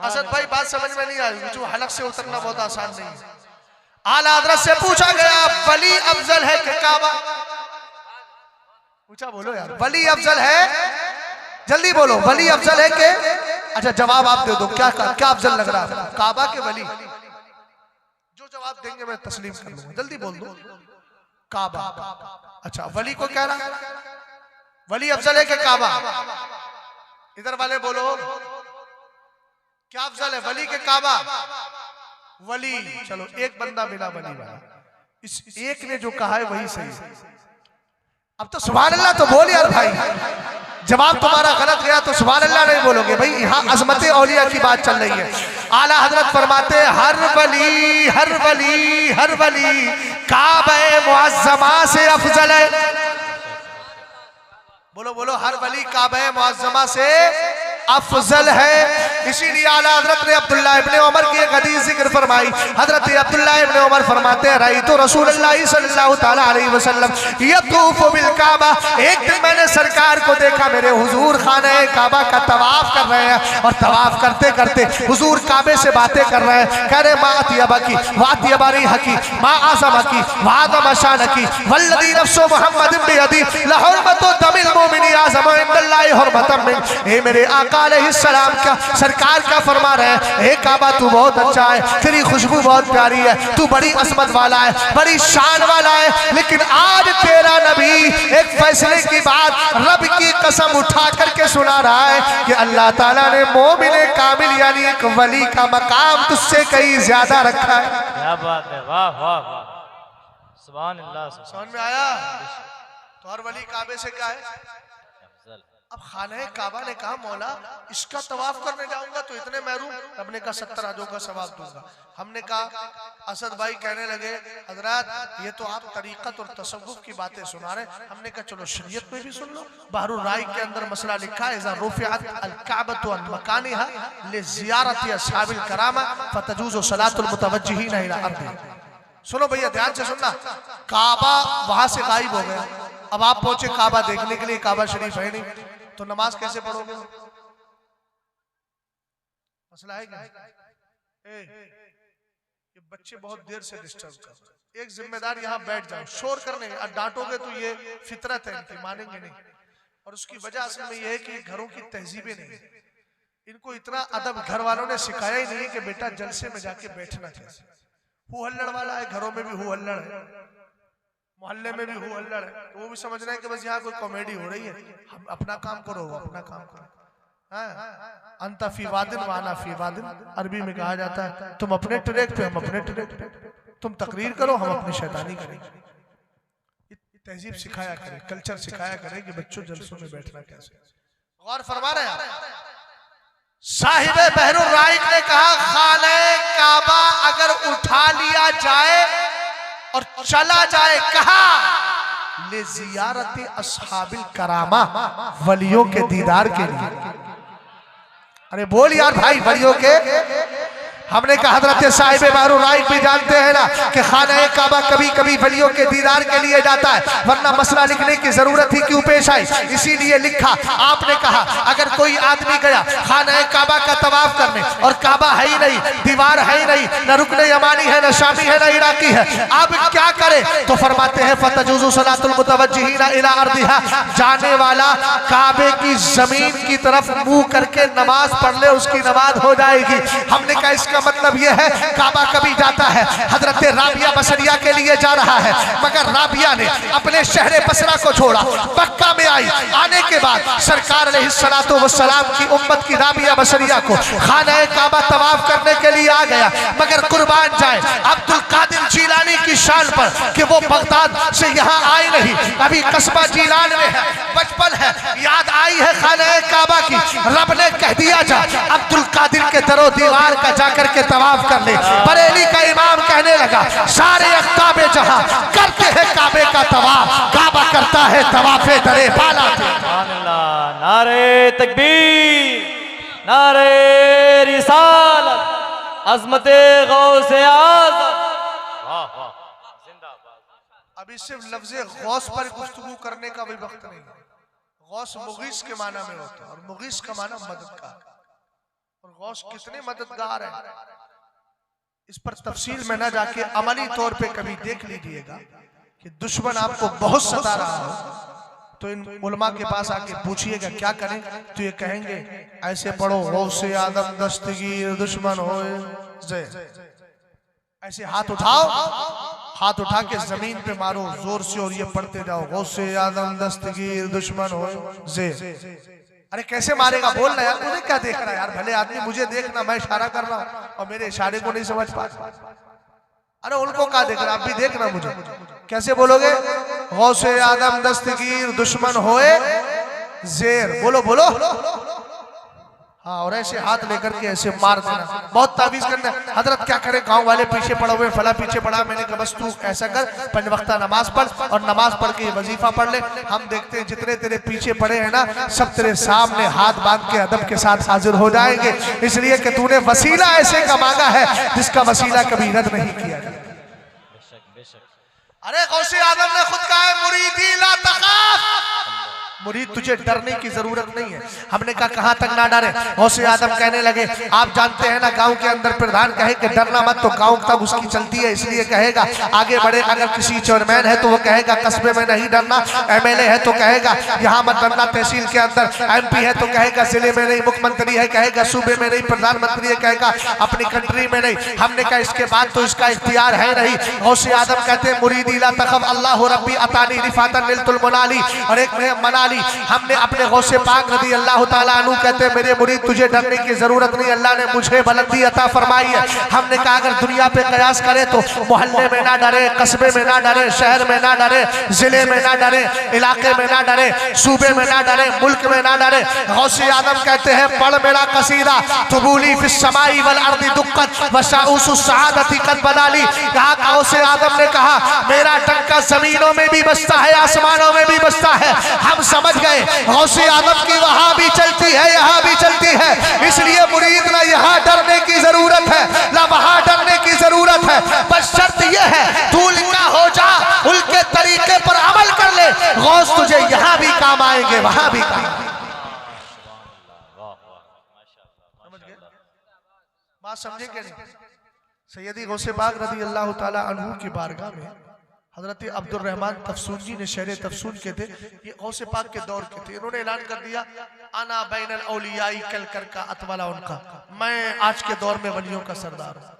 असद भाई बात समझ में नहीं आई, जो हलक से उतरना बहुत आसान नहीं है। आला हजरत से पूछा गया वली अफजल है कि काबा? पूछा, बोलो यार, वली अफजल है? जल्दी बोलो, वली अफजल है कि? अच्छा जवाब आप दे दो, क्या क्या अफजल लग रहा है, काबा के वली? जो जवाब देंगे मैं तस्लीम कर लूंगा, जल्दी बोल दो। काबा। अच्छा वली को कह रहा, वली अफजल है कि काबा? इधर वाले बोलो क्या अफजल है, वली के काबा? वली। चलो एक बंदा मिला वली वाला, इस एक ने जो कहा है वही सही है। अब तो सुभान अल्लाह तो बोल यार भाई, जवाब तुम्हारा गलत गया तो सुभान अल्लाह नहीं बोलोगे भाई, यहाँ अजमत औलिया की बात चल रही है। आला हजरत फरमाते हर वली काबे मुअज्जमा से अफजल है। बोलो बोलो, हर वली काबे मुअज्जमा से अफजल है। इसीलिए आला हजरत ने अब्दुल्लाह इब्ने उमर की एक हदीस जिक्र फरमाई। हजरत अब्दुल्लाह इब्ने उमर फरमाते हैं रही तो रसूलुल्लाह सल्लल्लाहु ताला अलैहि वसल्लम यतूफु बिल काबा, एक दिन मैंने सरकार को देखा मेरे हुजूर खाने काबा का तवाफ कर रहे हैं, और तवाफ करते करते हुजूर काबे से बातें कर रहे हैं। कह रहे माँ अतियबा की वात यबारी हकी माँ आज़मा की वादम शान की वल्लदी नफ्सु मुहम्मद बियदी लहुरमतु दमिल मुमिनी आज़म इंदल्लाहि हुरमतम मिन। ए मेरे आका अलैहिस्सलाम का सरकार क्या फरमा रहे हैं, हे काबा तू बहुत अच्छा है, तेरी खुशबू बहुत प्यारी है, तू बड़ी असमत वाला है, बड़ी शान वाला है, लेकिन आज तेरा नबी एक फैसले की बात रब की कसम उठा करके सुना रहा है कि अल्लाह ताला ने मोमिन कामिल यानी एक वली का मकाम तुझसे कहीं ज्यादा रखा है। क्या बात है, वाह वाह वाह, सुभान अल्लाह। समझ में आया? तो हर वली काबे से क्या है? अब खाने काबा ने कहा मौला इसका तवाफ करने जाऊंगा तो इतने महरूम, रब ने कहा 70 हजों का सवाब दूंगा। हमने कहा असद भाई कहने लगे हजरत ये तो आप तरीकत और तसव्वुफ की बातें सुना रहे। हमने कहा चलो शरीयत में भी सुन लो। बहरुर राई के अंदर मसला लिखा है इज़ा रुफ़िअत अल-काबतु अन मकानिहा लिज़ियारति अस्हाबिल करामा फतजूज़ु सलातुल मुतवज्जिहीन इला अर्दी। सुनो भैया ध्यान से सुनना, काबा वहां से गायब हो गया। अब आप पहुंचे काबा देखने के लिए, काबा शरीफ है नहीं, तो नमाज कैसे पढ़ोगे? मसला है क्या? ये बच्चे बहुत देर से डिस्टर्ब कर रहे हैं। एक जिम्मेदार यहाँ बैठ जाओ, शोर करने और डांटोगे तो ये फितरत है इनकी, मानेंगे नहीं। और उसकी वजह असल में ये है कि घरों की तहजीबें नहीं, इनको इतना अदब घर वालों ने सिखाया ही नहीं कि बेटा जलसे में जाके बैठना कैसे। हु हल्लड़ वाला है, घरों में भी हु हल्लड़ है, मोहल्ले में भी हु हल्लड़ है, तो वो भी समझ रहे हैं कि बस यहाँ कोई कॉमेडी हो रही है। हम अपना काम करो, वो अपना काम करो। अंता फी वादिन वाना फी वादिन, अरबी में कहा जाता है तुम अपने ट्रैक पे हम अपने ट्रैक पे, तुम तकरीर करो हम अपनी शैतानी करें। तहजीब सिखाया करे, कल्चर सिखाया करे कि बच्चों जलसों में बैठना कैसे। गौर फरमा रहे हैं साहिबे बहरुर राइक ने कहा खाने काबा अगर उठा लिया जाए और चला जाए कहा ले जियारत अस्हाबिल करामा, वलियों के दीदार के लिए। अरे बोल यार भाई, वलियों के। हमने कहा हजरत साहिब बहरुर राइक भी जानते हैं ना कि खाना काबा कभी कभी वलियों के दीदार के लिए जाता है, वरना मसला लिखने की जरूरत ही क्यों पेश आई, इसीलिए लिखा। आपने कहा अगर कोई आदमी गया खाना काबा का तवाफ करने और काबा है ही नहीं, दीवार है ही नहीं, न रुकने यमानी है, न शामी है, न इराकी है, अब क्या करे? तो फरमाते हैं फतजुज़ु सलातुल मुतवज्जिहीन इला अर्दिहा, जाने वाला काबे की जमीन की तरफ मुंह करके नमाज पढ़ ले, उसकी नमाज हो जाएगी। हमने कहा इसका मतलब यह है काबा कभी जाता है हजरत राबिया बसरिया के लिए जा रहा है, मगर राबिया ने अपने शहर बसरा को छोड़ा, मक्का में आई। आने के बाद सरकार अलैहिस्सलातु वस्सलाम की उम्मत की राबिया बसरिया को खाना काबा तवाफ करने के लिए आ गया, मगर कुर्बान जाए अब्दुल कादिर जीलानी की शान पर कि वो बगदाद से यहाँ आए नहीं, अभी कस्बा जीलान में है, बचपन है, याद आई है खाना काबा की। रब ने कह दिया जा अब्दुल कादिर के दरो दीवार का जाकर के तवाफ कर ले। बरेली का इमाम कहने लगा सारे अख्ताबे जहां करते हैं काबे का तवाफ, काबा करता है तवाफे दरे बाला। नारे तकबीर, नारे रिसालत, अज़मते गौसे आज़म। अभी सिर्फ लफ्ज़े गौस पर गुफ्तगू करने का भी वक्त नहीं है। गौस मुगीस के माना में होता है और मुगीस का माना मददगार, और गौस कितने मददगार हैं इस पर तफसील में ना जाके अमली तौर पे कभी देख लीजिएगा कि दुश्मन आपको बहुत सता रहा हो तो इन उलमा के पास आके पूछिएगा क्या करें, तो ये कहेंगे ऐसे पढ़ो गौसे आदम दस्तगीर दुश्मन होए, ऐसे हाथ उठाओ, हाथ उठा के जमीन पे मारो जोर से और ये पढ़ते जाओ गौसे आदम दस्तगीर दुश्मन होए। अरे कैसे मारेगा बोल रहा यार, मुझे क्या देख रहा है यार, भले आदमी मुझे देखना, मैं इशारा कर रहा हूँ और मेरे इशारे को नहीं समझ पा। अरे उनको क्या देख रहा, आप भी देखना मुझे। कैसे बोलोगे? गौसे आदम दस्तगीर दुश्मन होए जेर, बोलो बोलो। हाँ, और ऐसे हाथ लेकर के ऐसे मार देना, बहुत तावीज करना। हजरत क्या करे, गांव वाले पीछे पड़े हुए, फला पीछे पड़ा। मैंने कहा बस तू ऐसा कर, 5 वक्ता नमाज पढ़ और नमाज पढ़ के वजीफा पढ़ ले। हम देखते हैं जितने तेरे पीछे पड़े हैं ना, सब तेरे सामने हाथ बांध के अदब के साथ हाजिर हो जाएंगे, इसलिए कि तूने वसीला ऐसे का मांगा है जिसका वसीला कभी रद्द नहीं किया गया। अरे गौसे आदम ने खुद कहा है, मुरीदी ला तखाफ, मुरीद तुझे डरने की जरूरत नहीं है। हमने कहा कहां तक ना डरे। गौसे आदम कहने लगे, आप जानते हैं ना गांव के अंदर प्रधान कहे कि डरना मत तो गांव तक उसकी चलती है, इसलिए कहेगा आगे बढ़े। अगर किसी चेयरमैन है तो वो कहेगा कस्बे में नहीं डरना, एमएलए है तो कहेगा यहाँ मत डरना, तहसील के अंदर एमपी है तो कहेगा जिले में नहीं, मुख्यमंत्री है कहेगा सूबे में नहीं, प्रधानमंत्री है कहेगा अपनी कंट्री में नहीं। हमने कहा इसके बाद तो इसका इख्तियार है नहीं। गौसे आदम कहते हैं, मुरीदी ला तखफ अल्लाह रब्बी अतानी रिफातन लिलतुल मनाली, और एक में मनाली। हमने अपने गौसे पाक रज़ी अल्लाह ताला अन्हु कहते हैं, मेरे मुरीद तुझे डरने की जरूरत नहीं, अल्लाह ने मुझे बुलंदी अता फरमाई है। हमने कहा अगर दुनिया पे कयास करे तो मोहल्ले में ना डरे, कस्बे में ना डरे, शहर में ना डरे, जिले में ना डरे, इलाके में ना डरे, सूबे में ना डरे, मुल्क में ना डरे। गौसे आदम कहते हैं, पढ़ मेरा कसीदा, तुबूली फिस समाई वल अर्दी दुक्कत वशाउसु सआदती कद बदाली। कहा गौसे आदम ने कहा, मेरा डंका जमीनों में भी बजता है, आसमानों में भी बजता है। हम समझ गए गौसे आदम की वहां भी चलती है, यहाँ भी चलती है, इसलिए मुरीद ना यहाँ डरने की जरूरत है ना वहां डरने की जरूरत है। बस शर्त यह है तू उनका हो जा, उनके तरीके पर अमल कर ले, गौस तुझे यहाँ भी काम आएंगे वहां भी काम। बात समझे क्या नहीं? सैयदी गौसे पाक रज़ी अल्लाह ताला अन्हु की बारगाह में हजरत अब्दुल रहमान तफसूजी ने शेर तफसूज के थे, ये गौसे पाक के दौर के थे। इन्होंने ऐलान कर दिया, आना बैनल औलियाई कल कर का अतवाला उनका, मैं आज के दौर में वलियों का सरदार हूं।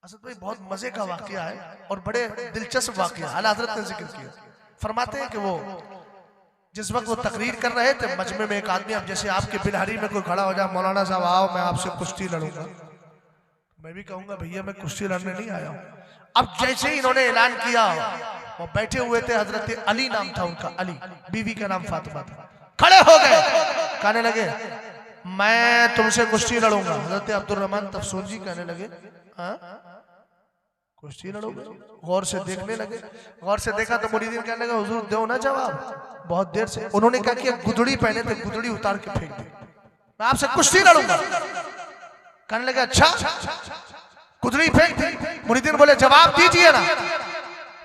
असद भाई बहुत मजे का वाकया है और बड़े दिलचस्प वाकया आला हजरत ने जिक्र किया। फरमाते हैं कि वो जिस वक्त वो तकरीर कर रहे थे, मजमे में एक आदमी, अब जैसे आपके बिलहरी में कोई खड़ा हो जाए, मौलाना साहब आओ मैं आपसे कुश्ती लड़ूंगा, मैं भी कहूंगा भैया मैं कुश्ती लड़ने नहीं आया हूं। अब जैसे ही इन्होंने ऐलान किया, वो बैठे हुए थे, हजरत अली नाम था उनका, अली, बीवी का नाम फातिमा था, खड़े हो गए, कहने लगे मैं तुमसे कुश्ती लड़ूंगा। हजरत अब्दुल रहमान तफसूजी कहने लगे, हाँ कुश्ती लड़ोगे? गौर से देखने लगे, गौर से देखा तो मुरीदीन कहने लगे हुजूर दो ना जवाब, बहुत देर से। उन्होंने क्या किया, गुदड़ी पहने थे, गुदड़ी उतार के फेंक दी, मैं आपसे कुश्ती लड़ूंगा। कहने लगे अच्छा, गुदड़ी फेंक दी। मुरीदीन बोले जवाब दीजिए ना,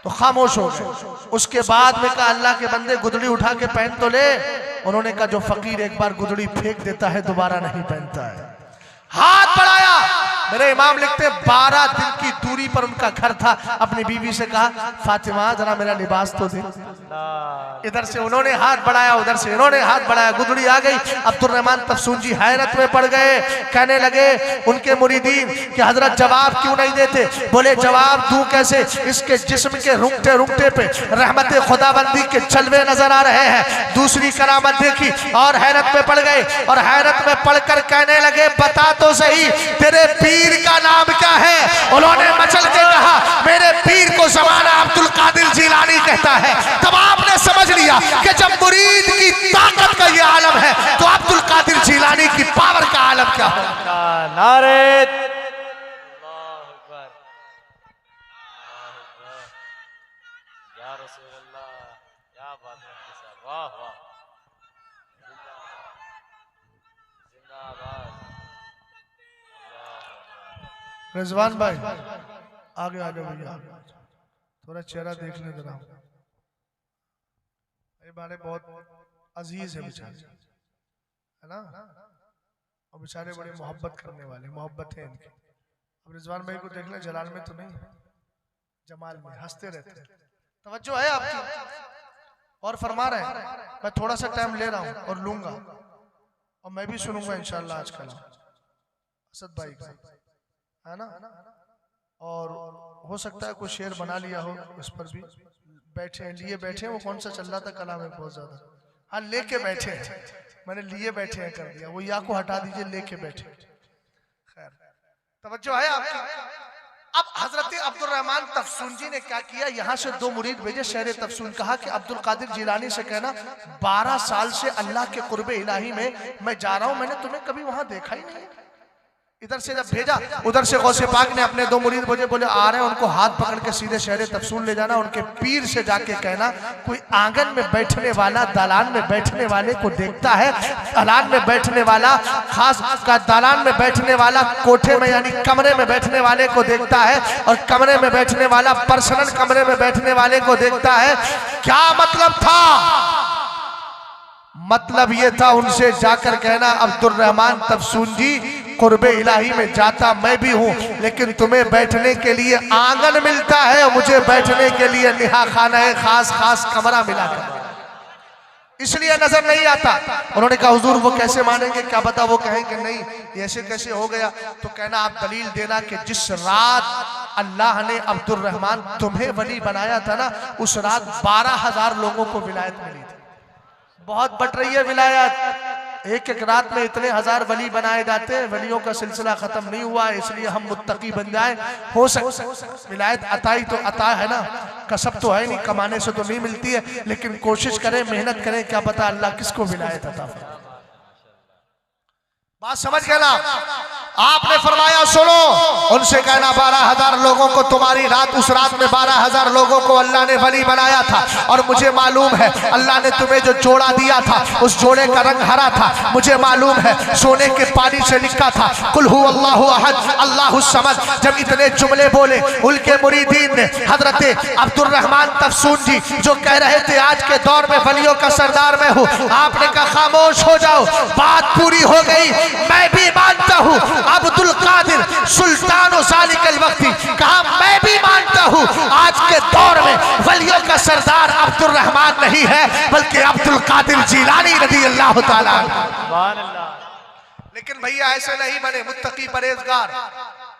तो खामोश हो गए। उसके बाद में कहा अल्लाह के बंदे गुदड़ी उठा के पहन तो ले। उन्होंने कहा जो फकीर एक बार गुदड़ी फेंक देता है दोबारा नहीं पहनता है। हाथ बढ़ाया, मेरे इमाम लिखते 12 दिन की दूरी पर उनका घर था। अपनी बीवी से कहा फातिमा जरा मेरा लिबास तो दे। इधर से उन्होंने हाथ बढ़ाया, उधर से इन्होंने हाथ बढ़ाया, गुदड़ी आ गई। अब्दुल रहमान तफसूजी हैरत में पड़ गए, कहने लगे उनके मुरीदीन कि हजरत जवाब क्यों नहीं देते? बोले जवाब दूं कैसे, इसके जिस्म के रुंगटे रुंगटे पे रहमत खुदाबंदी के जलवे नजर आ रहे हैं। दूसरी करामत देखी और हैरत में पड़ गए, और हैरत में पढ़कर कहने लगे बता तो सही तेरे पीर का नाम क्या है? उन्होंने मचल के कहा मेरे पीर को ज़माना अब्दुल कादिर जिलानी कहता है। तब आपने समझ लिया कि जब मुरीद की ताकत का ये आलम है तो अब्दुल कादिर जिलानी की पावर का आलम क्या होगा। नारे रिजवान भाई आगे आ जाओ भैया, थोड़ा चेहरा देखने जरा। ये बारे बहुत अजीज है बेचारे, है ना, और बेचारे बड़े मोहब्बत करने वाले, मोहब्बत है इनकी। अब रिजवान भाई को देख ले, जलाल में तो नहीं, जमाल में हंसते रहते हैं। तवज्जो है आपकी, और फरमा रहे हैं मैं थोड़ा सा टाइम ले रहा हूँ और लूंगा, और मैं भी सुनूंगा इंशाल्लाह आज कल असद भाई का, है ना। और हो सकता है कोई शेर बना लिया हो, इस पर भी बैठे हैं, लिए बैठे हैं। वो कौन सा चल रहा था कलाम में बहुत ज्यादा, हाँ लेके बैठे हैं, मैंने लिए बैठे हैं कर दिया, वो या को हटा दीजिए, लेके बैठे। खैर तवज्जो है आपकी। अब हजरत अब्दुल रहमान तफसून जी ने क्या किया, यहाँ से 2 मुरीद भेजे शहर तफसून, कहा कि अब्दुल कादिर जिलानी से कहना 12 साल से अल्लाह के कुर्बे इलाही में मैं जा रहा हूँ, मैंने तुम्हें कभी वहां देखा ही नहीं। इधर से जब भेजा, उधर से गौसे पाक ने अपने 2 मुरीद भेजे, बोले आ रहे हैं, उनको हाथ पकड़ के सीधे शहर तफसून ले जाना, उनके पीर से जाके कहना कोई आंगन में बैठने वाला दालान में बैठने वाले को देखता है, दालान में बैठने वाला खास का दालान में बैठने वाला कोठे में यानी कमरे में बैठने वाले को देखता है, और कमरे में बैठने वाला पर्सनल कमरे में बैठने वाले को देखता है। क्या मतलब था? मतलब ये था उनसे जाकर कहना अब्दुल रहमान तफसून जी कुर्बे इलाही में जाता मैं भी हूँ, लेकिन तुम्हें बैठने के लिए आंगन मिलता है और मुझे बैठने के लिए निहा खाना है, खास खास कमरा मिला है, इसलिए नजर नहीं आता। उन्होंने कहा हुजूर वो कैसे मानेंगे, क्या पता वो कहेंगे नहीं ऐसे कैसे हो गया। तो कहना आप दलील देना कि जिस रात अल्लाह ने अब्दुल रहमान तुम्हें वली बनाया था ना, उस रात 12,000 लोगों को विलायत मिली थी। बहुत बट रही है विलायत, एक एक रात में इतने 1000 वली बनाए जाते हैं, वलियों का सिलसिला खत्म नहीं हुआ, इसलिए हम मुत्तकी बन जाए। हो सकता विलायत अताई तो अता है ना, कसब तो है नहीं, कमाने से तो नहीं मिलती है, लेकिन कोशिश करें, मेहनत करें, क्या पता अल्लाह किसको विलायत अता फरमाए। बात समझ गए ना? आपने फरमाया सुनो, उनसे कहना 12,000 लोगों को तुम्हारी रात, उस रात में 12,000 लोगों को अल्लाह ने वली बनाया था, और मुझे मालूम है अल्लाह ने तुम्हें जो जोड़ा दिया था उस जोड़े का रंग हरा था, मुझे मालूम है सोने के पानी से लिखा था कुल हु अल्लाहु अहद अल्लाहु समद। जब इतने जुमले बोले उनके मुरीदीन ने हजरत अब्दुल रहमान तफसून जी जो कह रहे थे आज के दौर में वलियों का सरदार मैं हूँ, आपने कहा खामोश हो जाओ, बात पूरी हो गई, मैं भी मानता हूँ अब्दुल कादिर सुल्तान सालिकल वक्ती, कहा मैं भी मानता हूँ आज के दौर में वलियों का सरदार अब्दुल रहमान नहीं है बल्कि अब्दुल कादिर जिलानी रज़ी अल्लाह ताला। लेकिन भैया ऐसे नहीं बने मुत्तकी परहेजगार,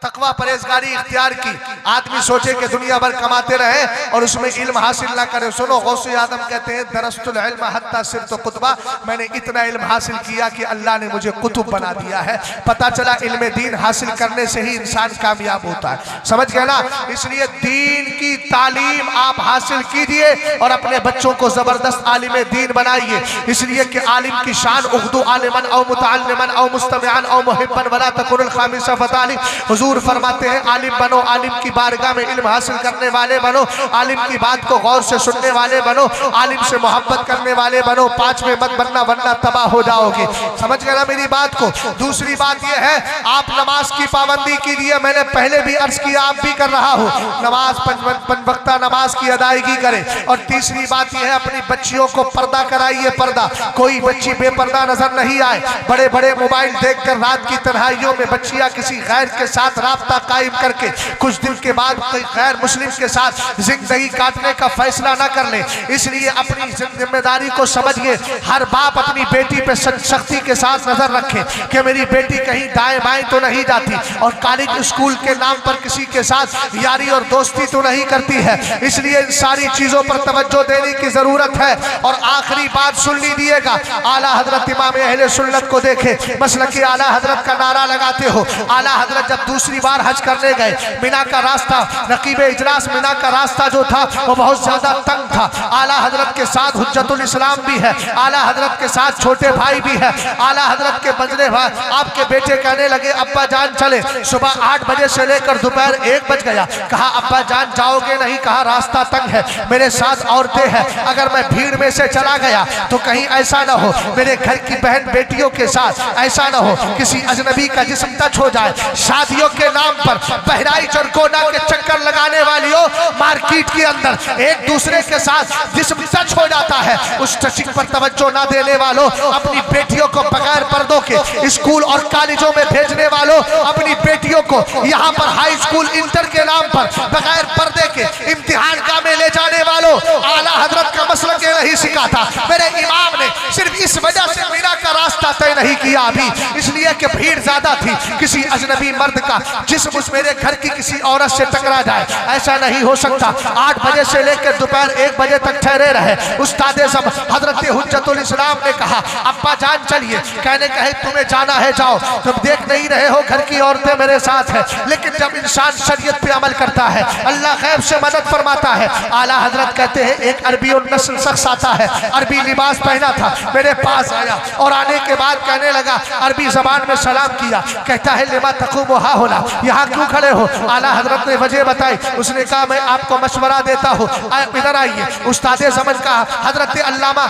तकवा परहेजगारी इख्तियार की। आदमी सोचे कि दुनिया भर कमाते रहे और उसमें इल्म हासिल ना करे। सुनो गौसे आदम कहते हैं दरस्तुल इल्म हत्ता सिरत कुतबा, मैंने इतना इल्म हासिल किया कि अल्लाह ने मुझे कुतुब बना दिया है। पता चला इल्म दीन हासिल करने से ही इंसान कामयाब होता है, समझ गए ना? इसलिए दीन की तालीम आप हासिल कीजिए और अपने बच्चों को जबरदस्त आलिम दीन बनाइए, इसलिए कि आलिम की शान उर्दू आलिमन औ मुतअल्लिमन औ मुस्तमिअन औ मुहिब्बन वला तकुनुल खामिसा फताली। हुजूर फरमाते हैं आलिम बनो, आलिम की बारगाह में इल्म हासिल करने वाले बनो, आलिम की बात को गौर से सुनने वाले बनो, आलिम से मोहब्बत करने वाले बनो, 5वें मत बनना वरना तबाह हो जाओगे। समझ गए ना मेरी बात को? दूसरी बात यह है आप नमाज की पाबंदी कीजिए, मैंने पहले भी अर्ज किया आप भी कर रहा हूँ, नमाज 5 वक्ता नमाज की अदायगी करे। और तीसरी बात यह है अपनी बच्चियों को पर्दा कराइए, पर्दा, कोई बच्ची बेपर्दा नजर नहीं आए। बड़े बड़े मोबाइल देखकर रात की तन्हाइयों में बच्चियां किसी गैर के साथ राब्ता कायम करके कुछ दिन के बाद कोई गैर मुस्लिम के साथ जिंदगी काटने का फैसला न कर ले। इसलिए अपनी जिम्मेदारी को समझिए, हर बाप अपनी बेटी पे सख्ती के साथ नजर रखे कि मेरी बेटी कहीं दाएं बाएं तो नहीं जाती और कॉलेज स्कूल के नाम पर किसी के साथ यारी और दोस्ती तो नहीं करती है। इसलिए इन सारी चीजों पर तवज्जो देने की जरूरत है। और आखिरी बात सुन लीजिएगा, आला हजरत इमाम अहले सुन्नत को देखे, मसलकी आला हजरत का नारा लगाते हो। आला हजरत जब दूसरी बार हज करने गए, मिना का रास्ता, रकीब इजलास मिना का रास्ता जो था वो बहुत ज्यादा तंग था। आला हजरत के साथ हुज्जतुल इस्लाम भी है, आला हजरत के साथ छोटे भाई भी है। आला हजरत के बजले भाई आपके बेटे कहने लगे अब्बा जान चले, सुबह 8 बजे से लेकर दोपहर 1 बज गया। कहा अब्बा जान जाओगे नहीं? कहा रास्ता तंग है, मेरे साथ औरतें हैं, अगर मैं भीड़ में से चला गया तो कहीं ऐसा ना हो मेरे घर की बहन बेटियों के साथ ऐसा ना हो किसी अजनबी का जिस्म टच हो जाए। शादियों के नाम पर बहराइच और गोना के चक्कर लगाने वालियों, मार्केट के अंदर एक दूसरे के साथ जिस्म टच हो जाता है, उस टचिंग पर तवज्जो ना देने वालों, अपनी बेटियों को बगैर पर्दों के स्कूल और कॉलेजों में भेजने वालों, अपनी बेटियों को यहाँ पर हाई स्कूल इंटर के नाम पर बगैर पर्दे के इम्तिहान का में ले जाने वालों, आला हजरत का मसलक नहीं सिखाता। मेरे इमाम ने सिर्फ इस वजह से मीना का रास्ता तय नहीं किया अभी, इसलिए कि भीड़ ज्यादा थी, किसी अजनबी मर्द का जिस्म उस मेरे घर की किसी औरत से टकरा जाए, ऐसा नहीं हो सकता। 8 बजे से लेकर दोपहर 1 बजे तक ठहरे रहे। उस्ताद सब हजरत हुज्जतुल इस्लाम ने कहा अब्बा जान चलिए। कहने कहे तुम्हें जाना है जाओ, तुम देख नहीं रहे हो घर की औरतें मेरे साथ है। लेकिन जब इंसान शरीयत पे अमल करता है अल्लाह गैब से मदद फरमाता है। आला हजरत कहते हैं एक अरबी और नस्ल शख्स आता है, अरबी लिबास पहना था, मेरे पास आया और आने के बाद कहने लगा, अरबी जबान में सलाम किया। कहता है लिमा तक़ूमु हा हुना, यहाँ क्यों खड़े हो? आला हजरत ने वजह बताई। उसने कहा मैं आपको मशवरा देता हूँ, इधर आइए। उस्ताद ज़मान का हजरत अल्लामा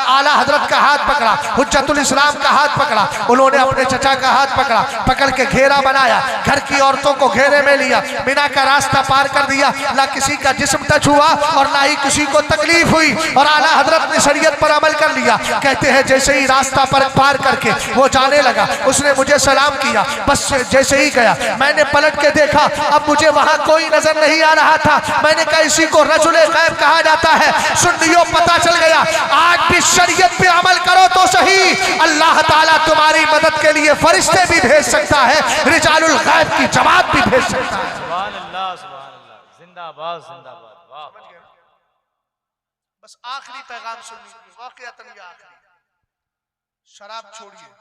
आला हजरत का हाथ पकड़ा, हुज्जतुल इस्लाम का हाथ पकड़ा, उन्होंने अपने चचा का हाथ पकड़ा, पकड़ के घेरा बनाया, घर की औरतों को घेरे में लिया, मिना का रास्ता पार कर दिया। ना किसी का जिस्म टच हुआ और ना ही किसी को तकलीफ हुई और आला हजरत ने शरीयत पर अमल कर लिया। कहते हैं जैसे ही रास्ता पर पार करके वो जाने लगा, उसने मुझे सलाम किया। बस जैसे ही गया मैंने पलट के देखा, अब मुझे वहां कोई नजर नहीं आ रहा था। मैंने कहा इसी को रजुले गैब कहा जाता है। सुन्नियों पता चल गया, आज भी शरीयत पे अमल करो तो सही, अल्लाह ताला तुम्हारी मदद के लिए फरिश्ते भी भेज सकता है, रिजालुल गैब की जमात भी भेज सकता है। सुभान अल्लाह, सुभान अल्लाह, जिंदाबाद जिंदाबाद। वाह वाह। बस आखिरी पैगाम सुन लीजिए, वाकईतन ये आखिरी। शराब छोड़िए।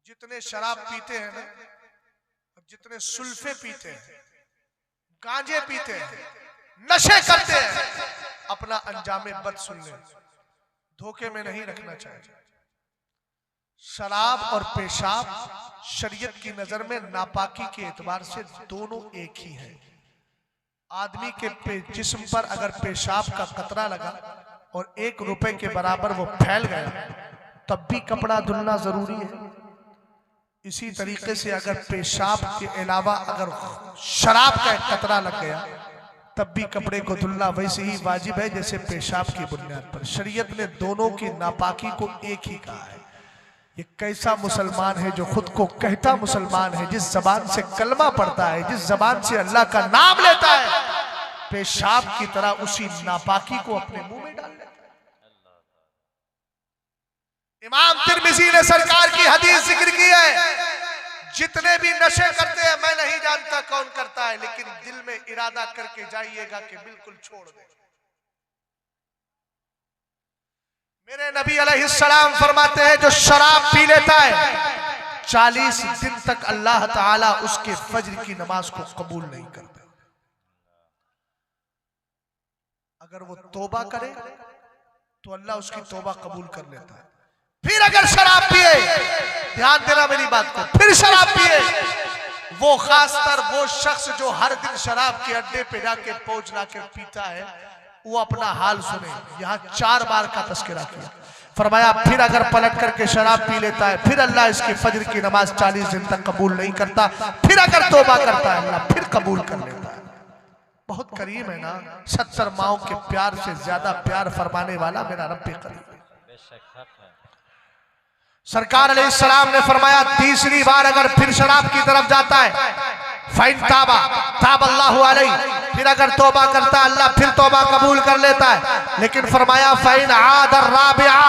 जितने शराब पीते हैं ना, जितने सुल्फे पीते हैं, गांजे पीते हैं, नशे करते हैं, अपना अंजामे बद सुन ले, धोखे में नहीं रखना चाहिए। शराब और पेशाब शरीयत की नजर में नापाकी के एतबार से दोनों एक ही है। आदमी के जिस्म पर अगर पेशाब का कतरा लगा और 1 रुपए के बराबर वो फैल गया तब भी कपड़ा धुलना जरूरी है। इसी तरीके से अगर पेशाब के अलावा अगर शराब का एक कतरा लग गया तब भी कपड़े को धुलना वैसे ही वाजिब है जैसे पेशाब की बुनियाद पर। शरीयत ने दोनों की नापाकी को एक ही कहा है। ये कैसा मुसलमान है जो खुद को कहता मुसलमान है, जिस जबान से कलमा पढ़ता है, जिस जबान से अल्लाह का नाम लेता है, पेशाब की तरह उसी नापाकी को अपने मुंह में डाल लेता है। इमाम तिर्मिज़ी ने सरकार की हदीस जिक्र की है, जितने भी नशे करते हैं, मैं नहीं जानता कौन करता है, लेकिन दिल में इरादा करके जाइएगा कि बिल्कुल छोड़ दे। मेरे नबी अलैहिस्सलाम फरमाते हैं जो शराब पी लेता है 40 दिन तक अल्लाह ताला उसके फज्र की नमाज को कबूल नहीं करता। अगर वो तौबा करे तो अल्लाह उसकी तौबा कबूल कर लेता है। फिर अगर शराब पिए, ध्यान देना मेरी बात को, फिर शराब पिए, वो खासकर वो शख्स जो हर दिन शराब के अड्डे पे जाके पहुंच लाके पीता है, वो अपना हाल सुने। यहाँ 4 बार का तस्करा किया। फरमाया फिर अगर पलट करके शराब पी लेता है, फिर अल्लाह इसकी फज्र की नमाज 40 दिन तक कबूल नहीं करता। फिर अगर तौबा करता है अल्लाह फिर कबूल कर लेता है। बहुत करीम है ना, 70 माओं के प्यार से ज्यादा प्यार फरमाने वाला मेरा रब करीम है। सरकार अलैहिस्सलाम ने फरमाया तीसरी बार अगर फिर शराब की तरफ जाता है, फाइन ताबा ताब अल्लाहु अलैहि, फिर अगर तौबा करता है अल्लाह फिर तौबा कबूल कर लेता है। लेकिन फरमाया फाइन आदर राबिआ,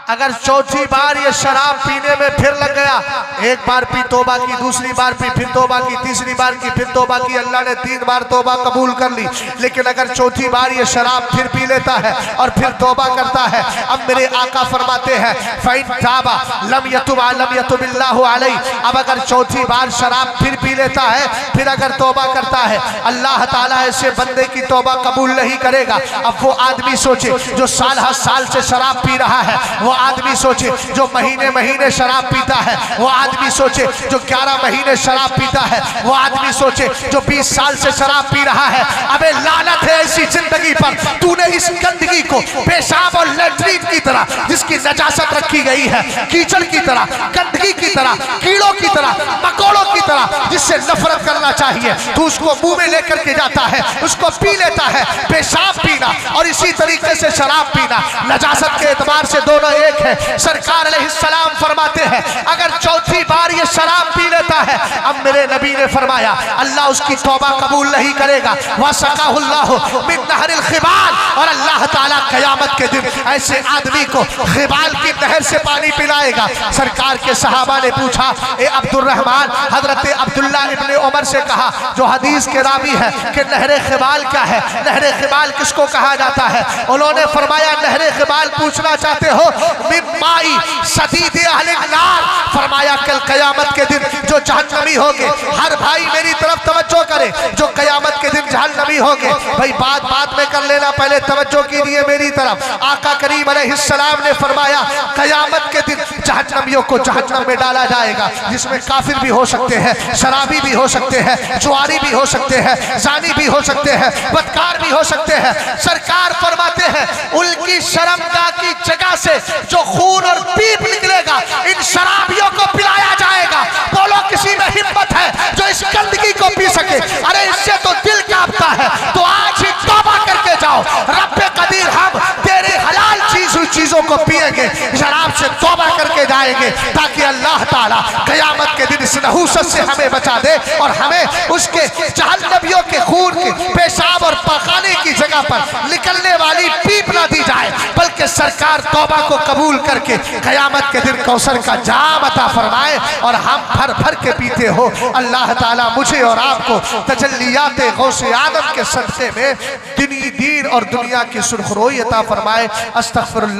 अगर चौथी बार ये शराब पीने में फिर लग गया, एक बार पी तौबा की, दूसरी बार पी फिर तौबा की, तीसरी बार की फिर तौबा की, अल्लाह ने 3 बार तौबा कबूल कर ली। लेकिन अगर चौथी बार ये शराब फिर पी लेता है और फिर तौबा करता है, अब मेरे आका फरमाते हैं फाइन ताबा लम यतुबिल्लाहु अलैहि, अब अगर चौथी बार शराब फिर पी लेता है, फिर अगर तौबा करता है, अल्लाह ताला ऐसे बंदे की तौबा कबूल नहीं करेगा। अब वो आदमी सोचे जो साल हर साल से शराब पी रहा है, वो आदमी सोचे जो महीने महीने शराब पीता है, वो आदमी सोचे जो 11 महीने शराब पीता है, वो आदमी सोचे जो 20 साल से शराब पी रहा है। अबे लानत है ऐसी जिंदगी पर, तूने इस गंदगी को पेशाब और लैट्रिन की तरह जिसकी नजासत रखी गई है, कीचड़ की तरह, गंदगी की तरह, कीड़ों की तरह, मकोड़ों की तरह जिससे नफरत करना चाहिए तो उसको मुंह में लेकर के जाता है, उसको पी लेता है। पेशाब पीना और इसी तरीके से शराब पीना नजासत के एतबार से दोनों एक है। सरकार अलैहिस्सलाम फरमाते हैं अगर चौथी बार ये शराब पी लेता है, अब मेरे नबी ने फरमाया अल्लाह उसकी तौबा कबूल नहीं करेगा। वसकाहुल्लाहु मिन नहरिल खिबाल, और अल्लाह ताला क़यामत के दिन ऐसे आदमी को खिबाल की नहर से पानी पिलाएगा। सरकार के सहाबा ने पूछा ए अब्दुर्रहमान, हजरत अब्दुल्ला इब्ने उमर से कहा जो हदीस के रावी है कि नहरे खिबाल क्या है, नहरे खिबाल किसको कहा जाता है? उन्होंने फरमाया नहरे खिबाल पूछना चाहते हो मिम्माई सदीद अहले नार, फरमाया कल क़यामत के दिन जो जहन्नमी होंगे, हर भाई मेरी तरफ तवज्जो करे, जो क़यामत के दिन जहन्नमी होंगे, भाई बात में कर लेना, पहले तवज्जो कीजिए मेरी तरफ। आका करीम अलैहिस्सलाम ने फरमाया क़यामत के दिन जहन्नमियों को जहन्नम में डाला जाएगा, जिसमें काफिर भी हो सकते हैं, शराबी भी हो सकते हैं, जुआरी भी हो सकते हैं, जानी भी हो सकते हैं, बदकार भी हो सकते हैं। सरकार फरमाते हैं उनकी शर्मगाह की जगह से जो खून और पीप निकलेगा इन शराबियों को पिलाया जाएगा। बोलो किसी में हिम्मत है जो इस गंदगी को पी सके? अरे इससे तो दिल कांपता है। तो आज ही तौबा करके जाओ, रब्बे कदीर हम तेरे हलाल चीजों को पिएंगे, शराब से तौबा करके जाएंगे, ताकि अल्लाह ताला क़यामत के दिन इस नहूसत से हमें बचा दे और हमें उसके जहन्नमियों के खून के पेशाब और पखाने की जगह पर निकलने वाली पीप ना दी जाए, बल्कि सरकार तौबा को कबूल करके क़यामत के दिन कौसर का जाम अता फरमाए और हम भर भर के पीते हो। अल्लाह ताला मुझे और आपको तजल्लियात गौसे आदम के सदक़े में दीन और दुनिया की सुरखरोई अता फरमाए। अस्तग़फिरुल्लाह।